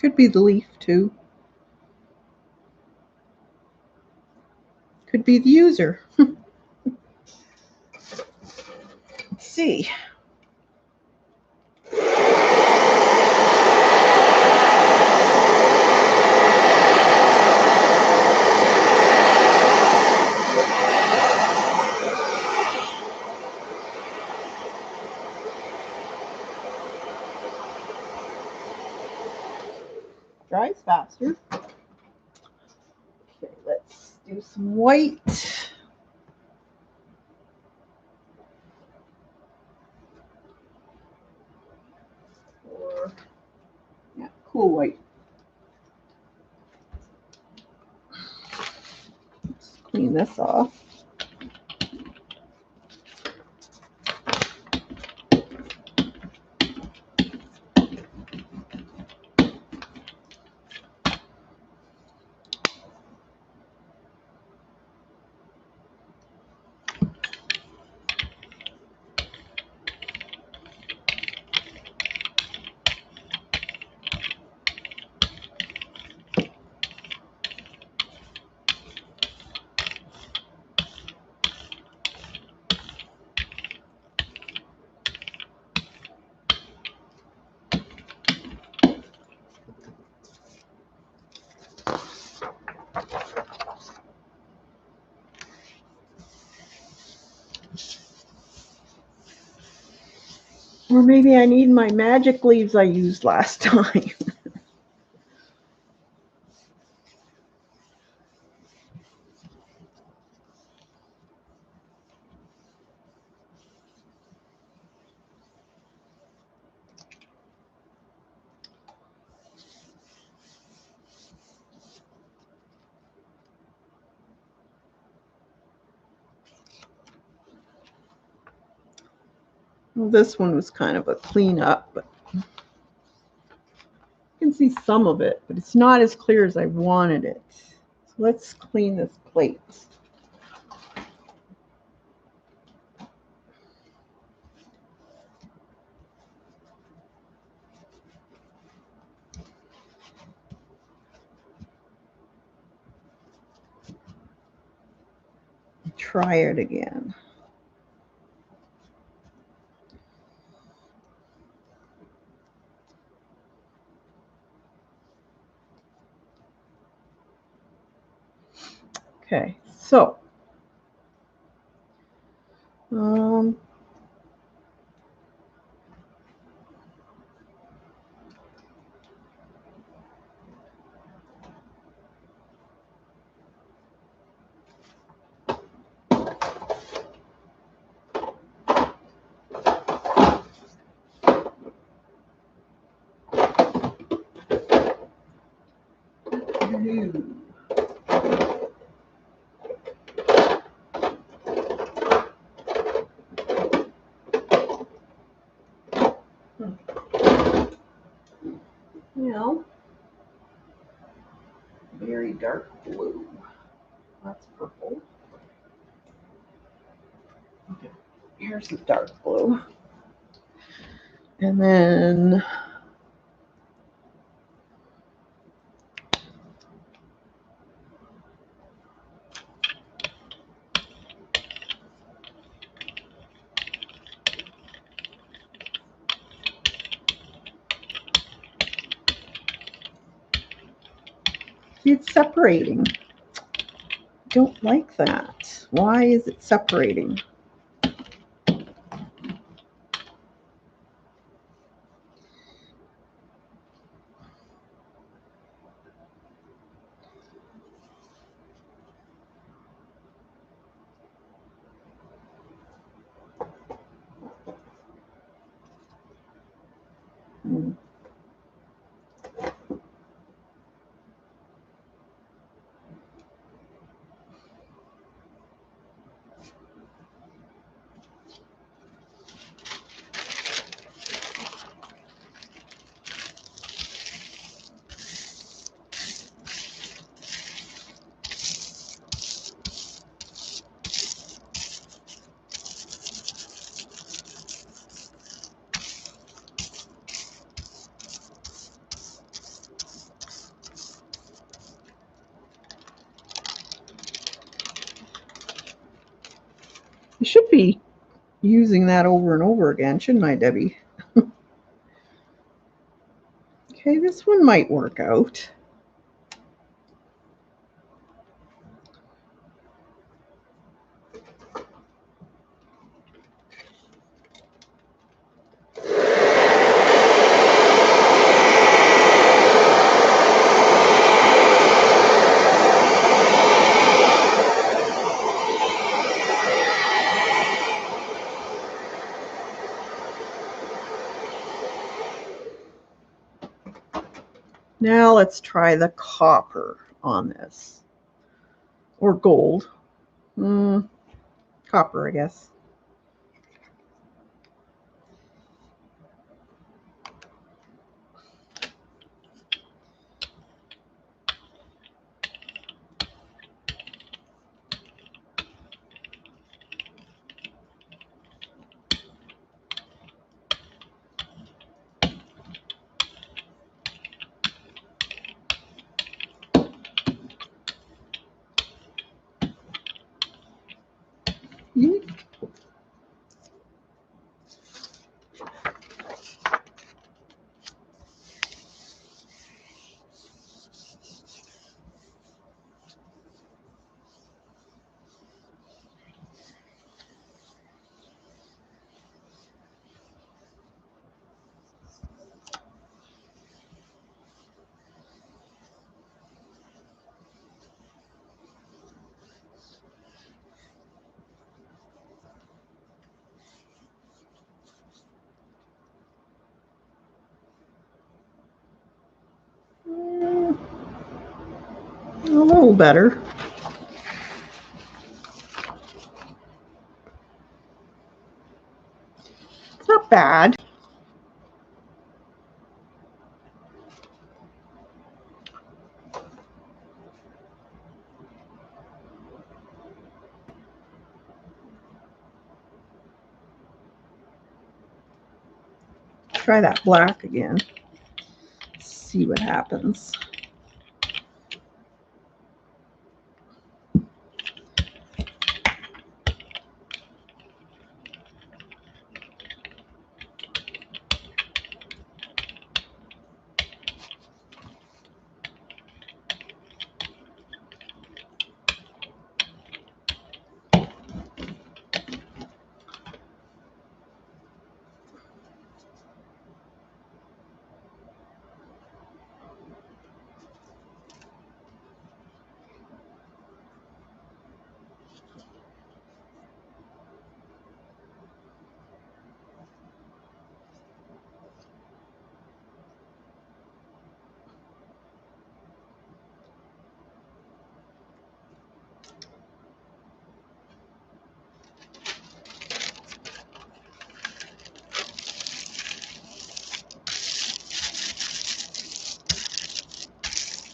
Could be the leaf too. Could be the user. Let's see. Dries faster. Okay, let's do some white. Or, yeah, cool white. Let's clean this off. Or maybe I need my magic leaves I used last time. Well, this one was kind of a cleanup, but you can see some of it, but it's not as clear as I wanted it. So let's clean this plate. Try it again. Okay, so now, very dark blue. That's purple. Okay, here's the dark blue. And then it's separating. Don't like that. Why is it separating? should be using that over and over again, shouldn't I, Debbie? Okay, this one might work out. Now let's try the copper on this. Or gold. Copper, I guess. A little better. It's not bad. Try that black again. See what happens.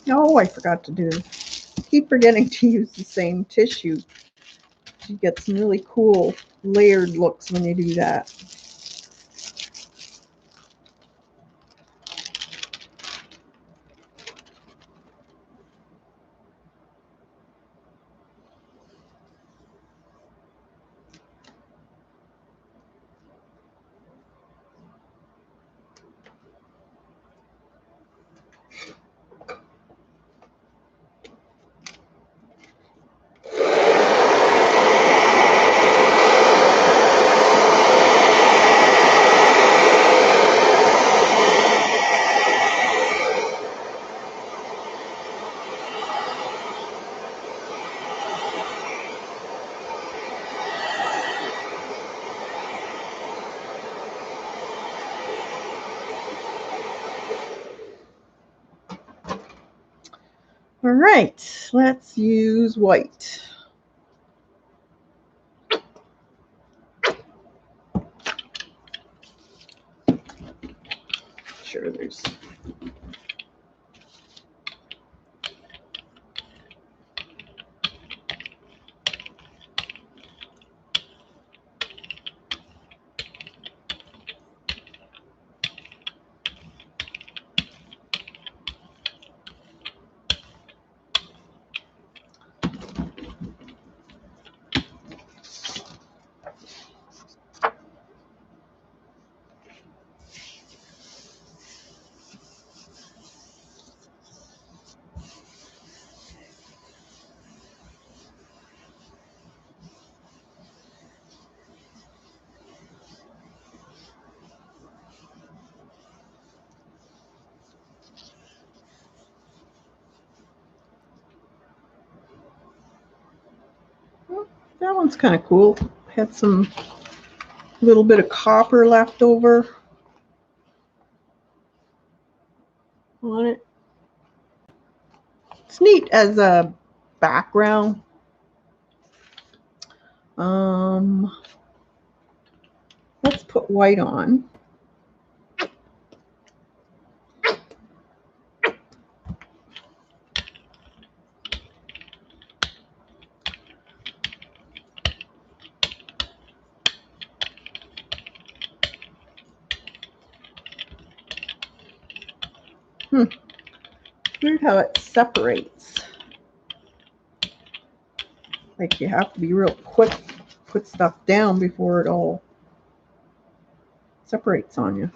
Oh, I forgot to do. Keep forgetting to use the same tissue. You get some really cool layered looks when you do that. All right, let's use white. Sure, there's That one's kind of cool. Had some little bit of copper left over on it. It's neat as a background. Let's put white on. Weird how it separates. Like you have to be real quick, put stuff down before it all separates on you.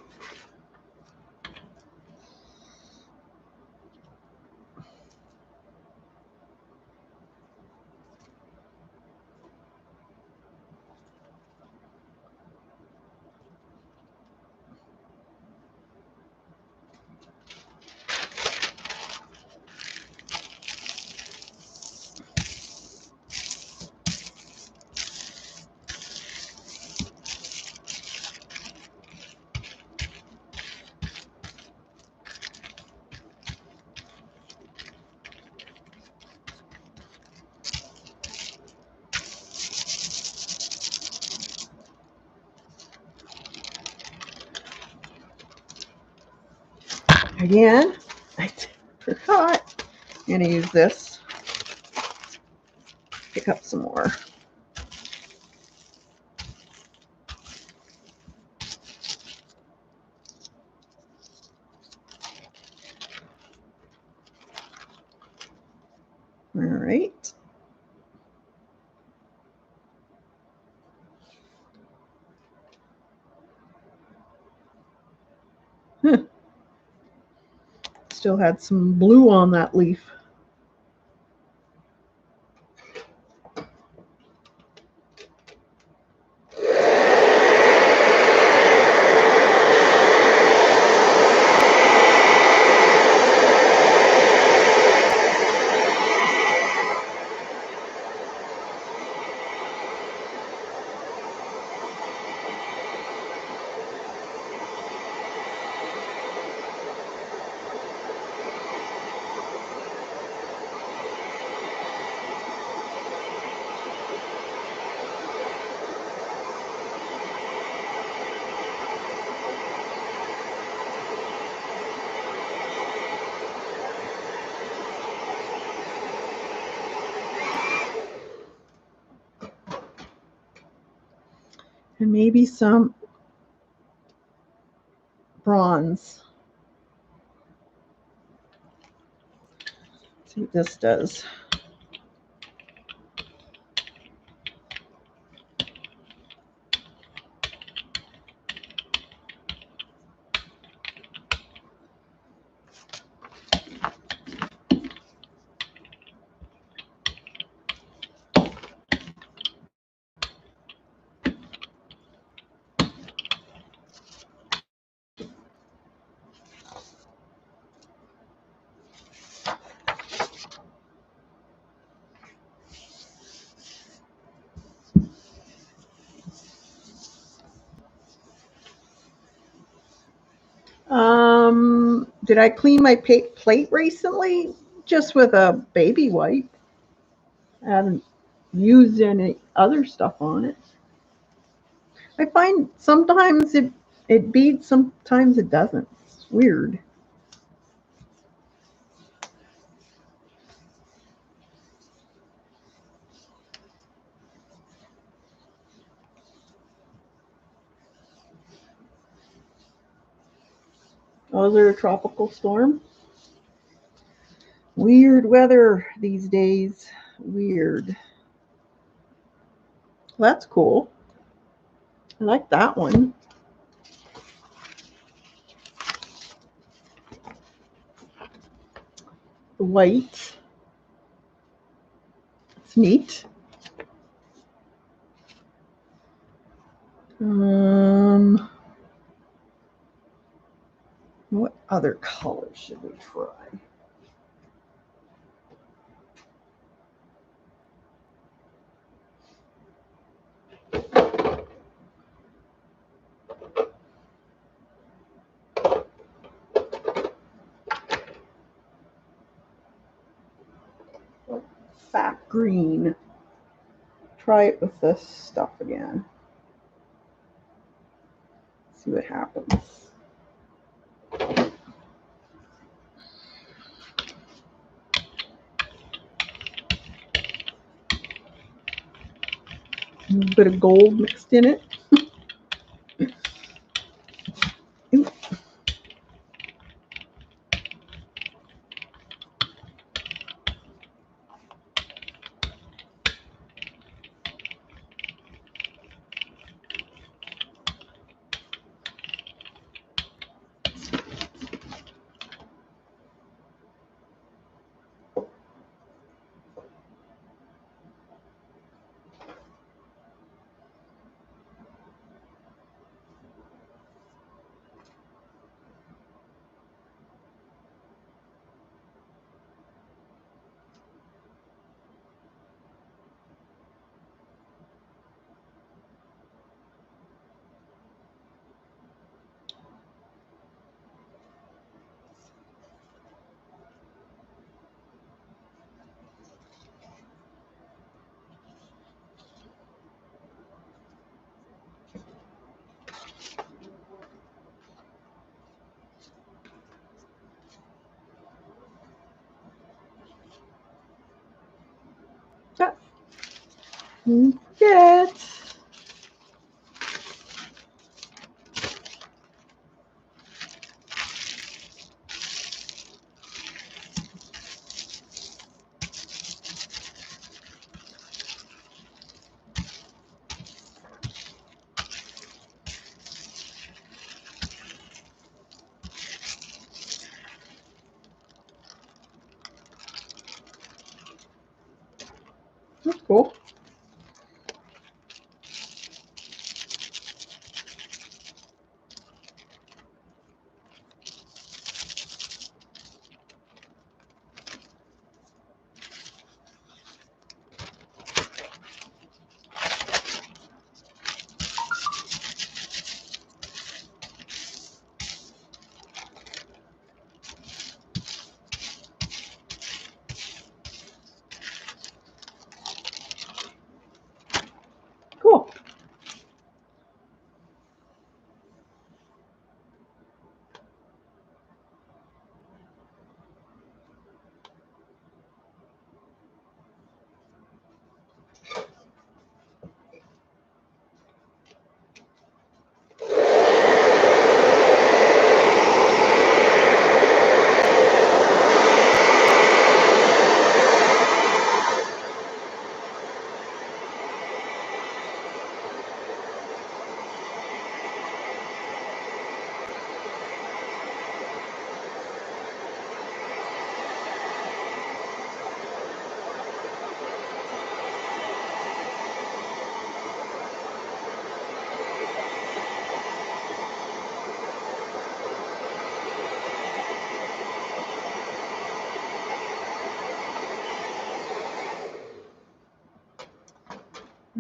Again, I forgot. I'm going to use this. Pick up some more. All right. Still had some blue on that leaf. And maybe some bronze. Let's see what this does. Did I clean my plate recently? Just with a baby wipe. I haven't used any other stuff on it. I find sometimes it beads, sometimes it doesn't. It's weird. Oh, is there a tropical storm? Weird weather these days. Weird. Well, that's cool. I like that one. The white. It's neat. What other color should we try? sap green. Try it with this stuff again. See what happens. A little bit of gold mixed in it. Get. That's cool. Cool.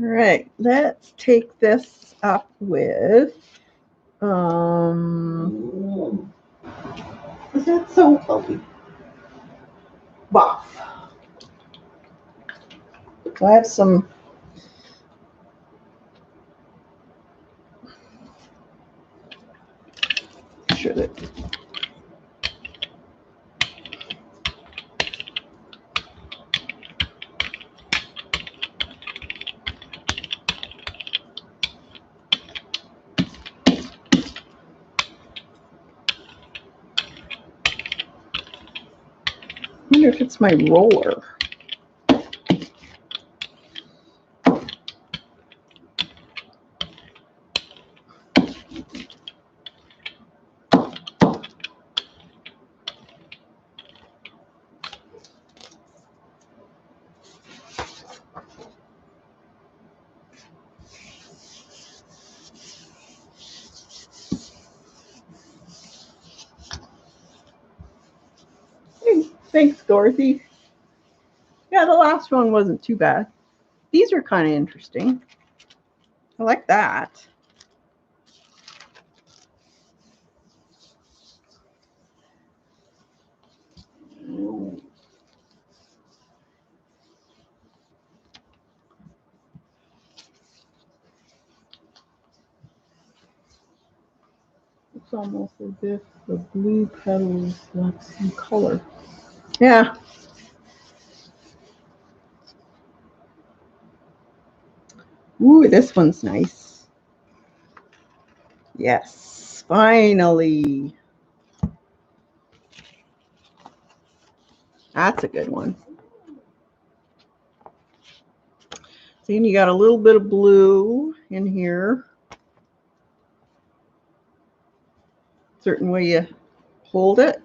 All right, let's take this up with, is that so healthy? Buff. So I have some sure that I wonder if it's my roller. Hey, thanks, Dorothy. Yeah, the last one wasn't too bad. These are kind of interesting. I like that. looks almost as if the blue petals lack some color. Yeah. Ooh, this one's nice. Yes, finally. That's a good one. See, and you got a little bit of blue in here. Certain way you hold it.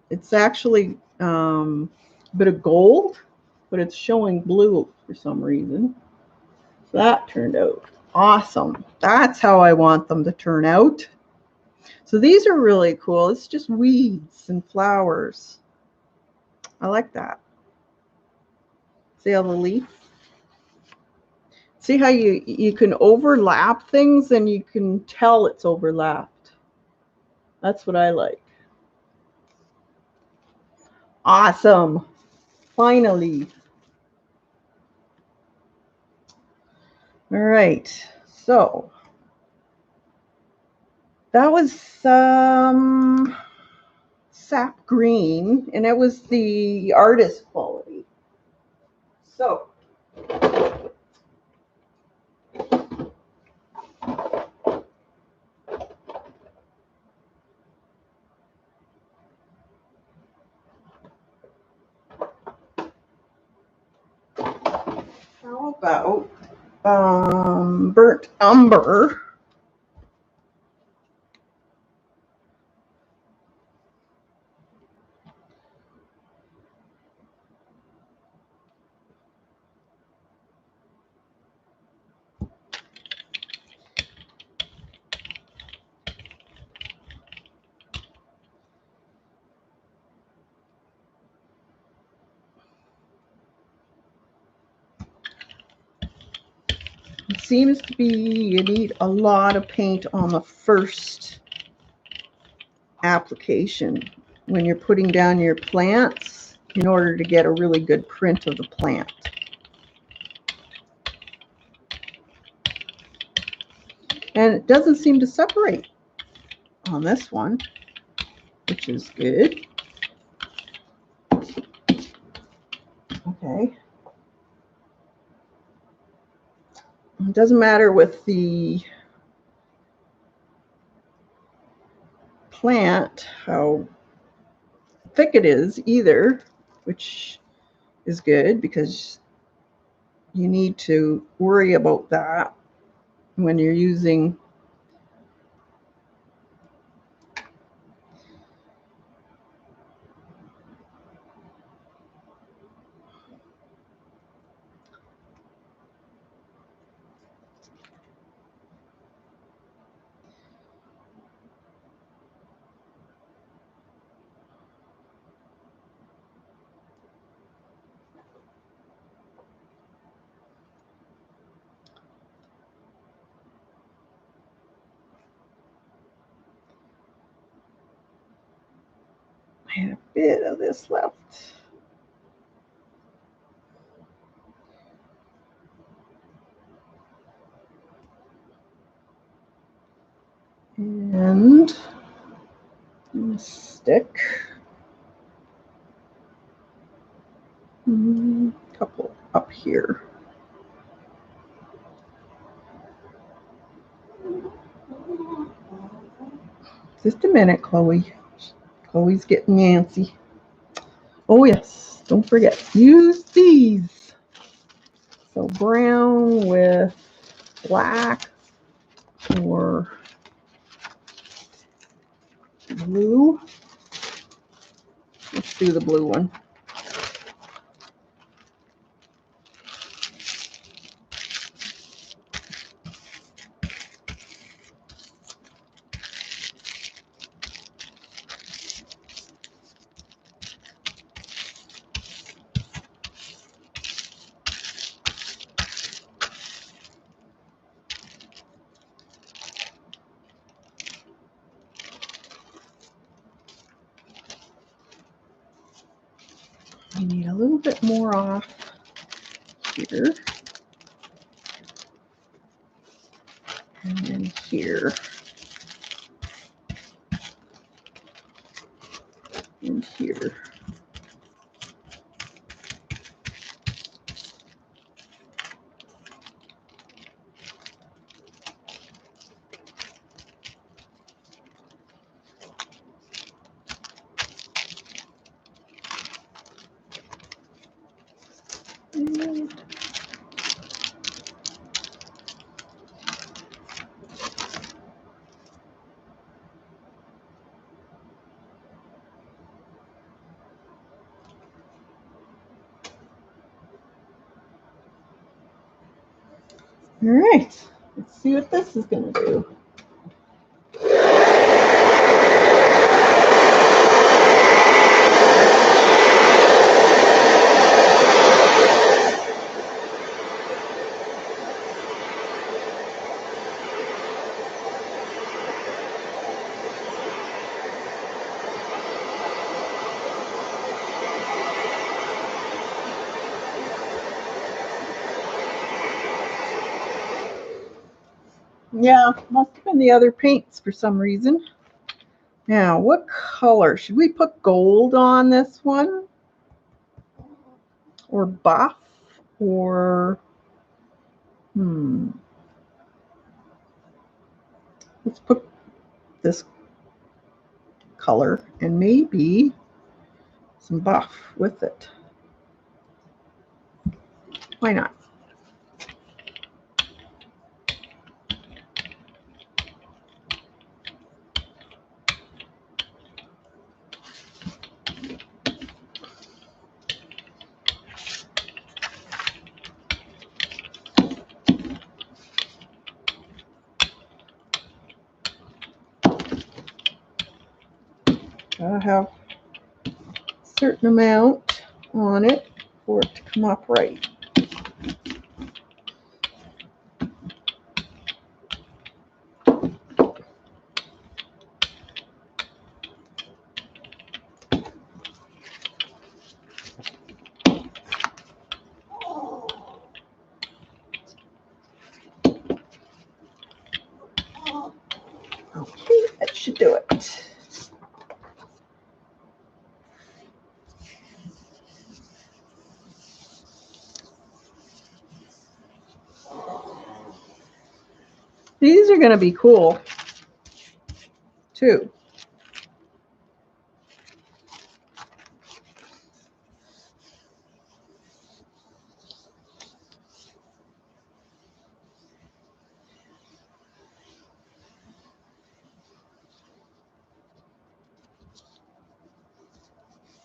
It's actually a bit of gold, but it's showing blue for some reason. So that turned out awesome. That's how I want them to turn out. So these are really cool. It's just weeds and flowers. I like that. See how the leaf? See how you can overlap things and you can tell it's overlapped. That's what I like. Awesome. Finally. All right. So that was sap green, and it was the artist quality. So how about burnt umber? It seems to be you need a lot of paint on the first application when you're putting down your plants in order to get a really good print of the plant. And it doesn't seem to separate on this one, which is good. Okay. It doesn't matter with the plant how thick it is either, which is good because you need to worry about that when you're using I had a bit of this left. And stick. Couple up here. Just a minute, Chloe. Chloe's getting antsy. Oh yes, don't forget, use these. So brown with black or blue. Let's do the blue one. I need a little bit more off here. And then here. here. All right, let's see what this is going to do. Yeah, must have been the other paints for some reason. Now, what color? Should we put gold on this one? Or buff? Or, let's put this color and maybe some buff with it. Why not? Gotta have a certain amount on it for it to come up right. Okay, that should do it. These are going to be cool, too.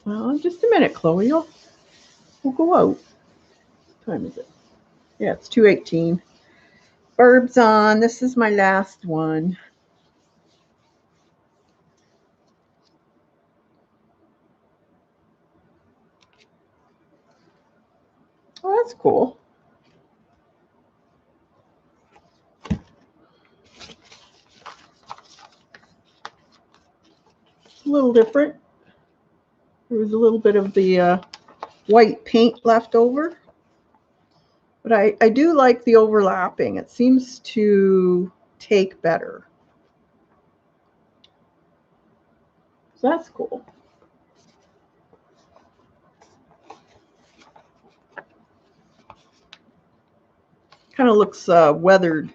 Well, just a minute, Chloe. We'll go out. What time is it? Yeah, it's 2:18. Barb's on. This is my last one. Oh, that's cool. A little different. There was a little bit of the white paint left over. But I do like the overlapping. It seems to take better. So that's cool. Kind of looks weathered.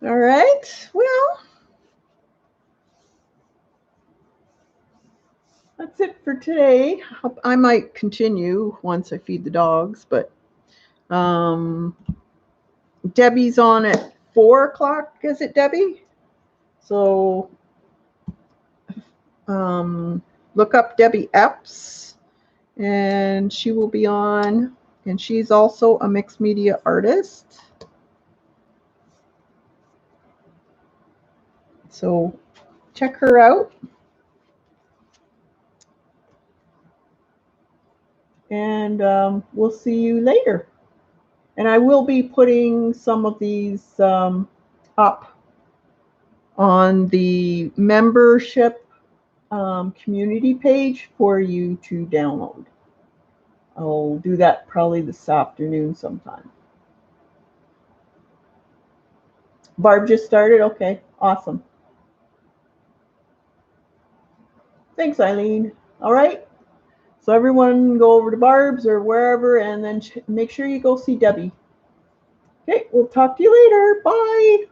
All right. Well, that's it for today. I might continue once I feed the dogs, but Debbie's on at 4 o'clock. Is it, Debbie? So look up Debbie Epps, and she will be on. And she's also a mixed media artist. So check her out. And we'll see you later. And I will be putting some of these up on the membership community page for you to download. I'll do that probably this afternoon sometime. Barb just started? Okay, awesome. Thanks, Eileen. All right. So everyone go over to Barb's or wherever, and then make sure you go see Debbie. Okay, we'll talk to you later. Bye.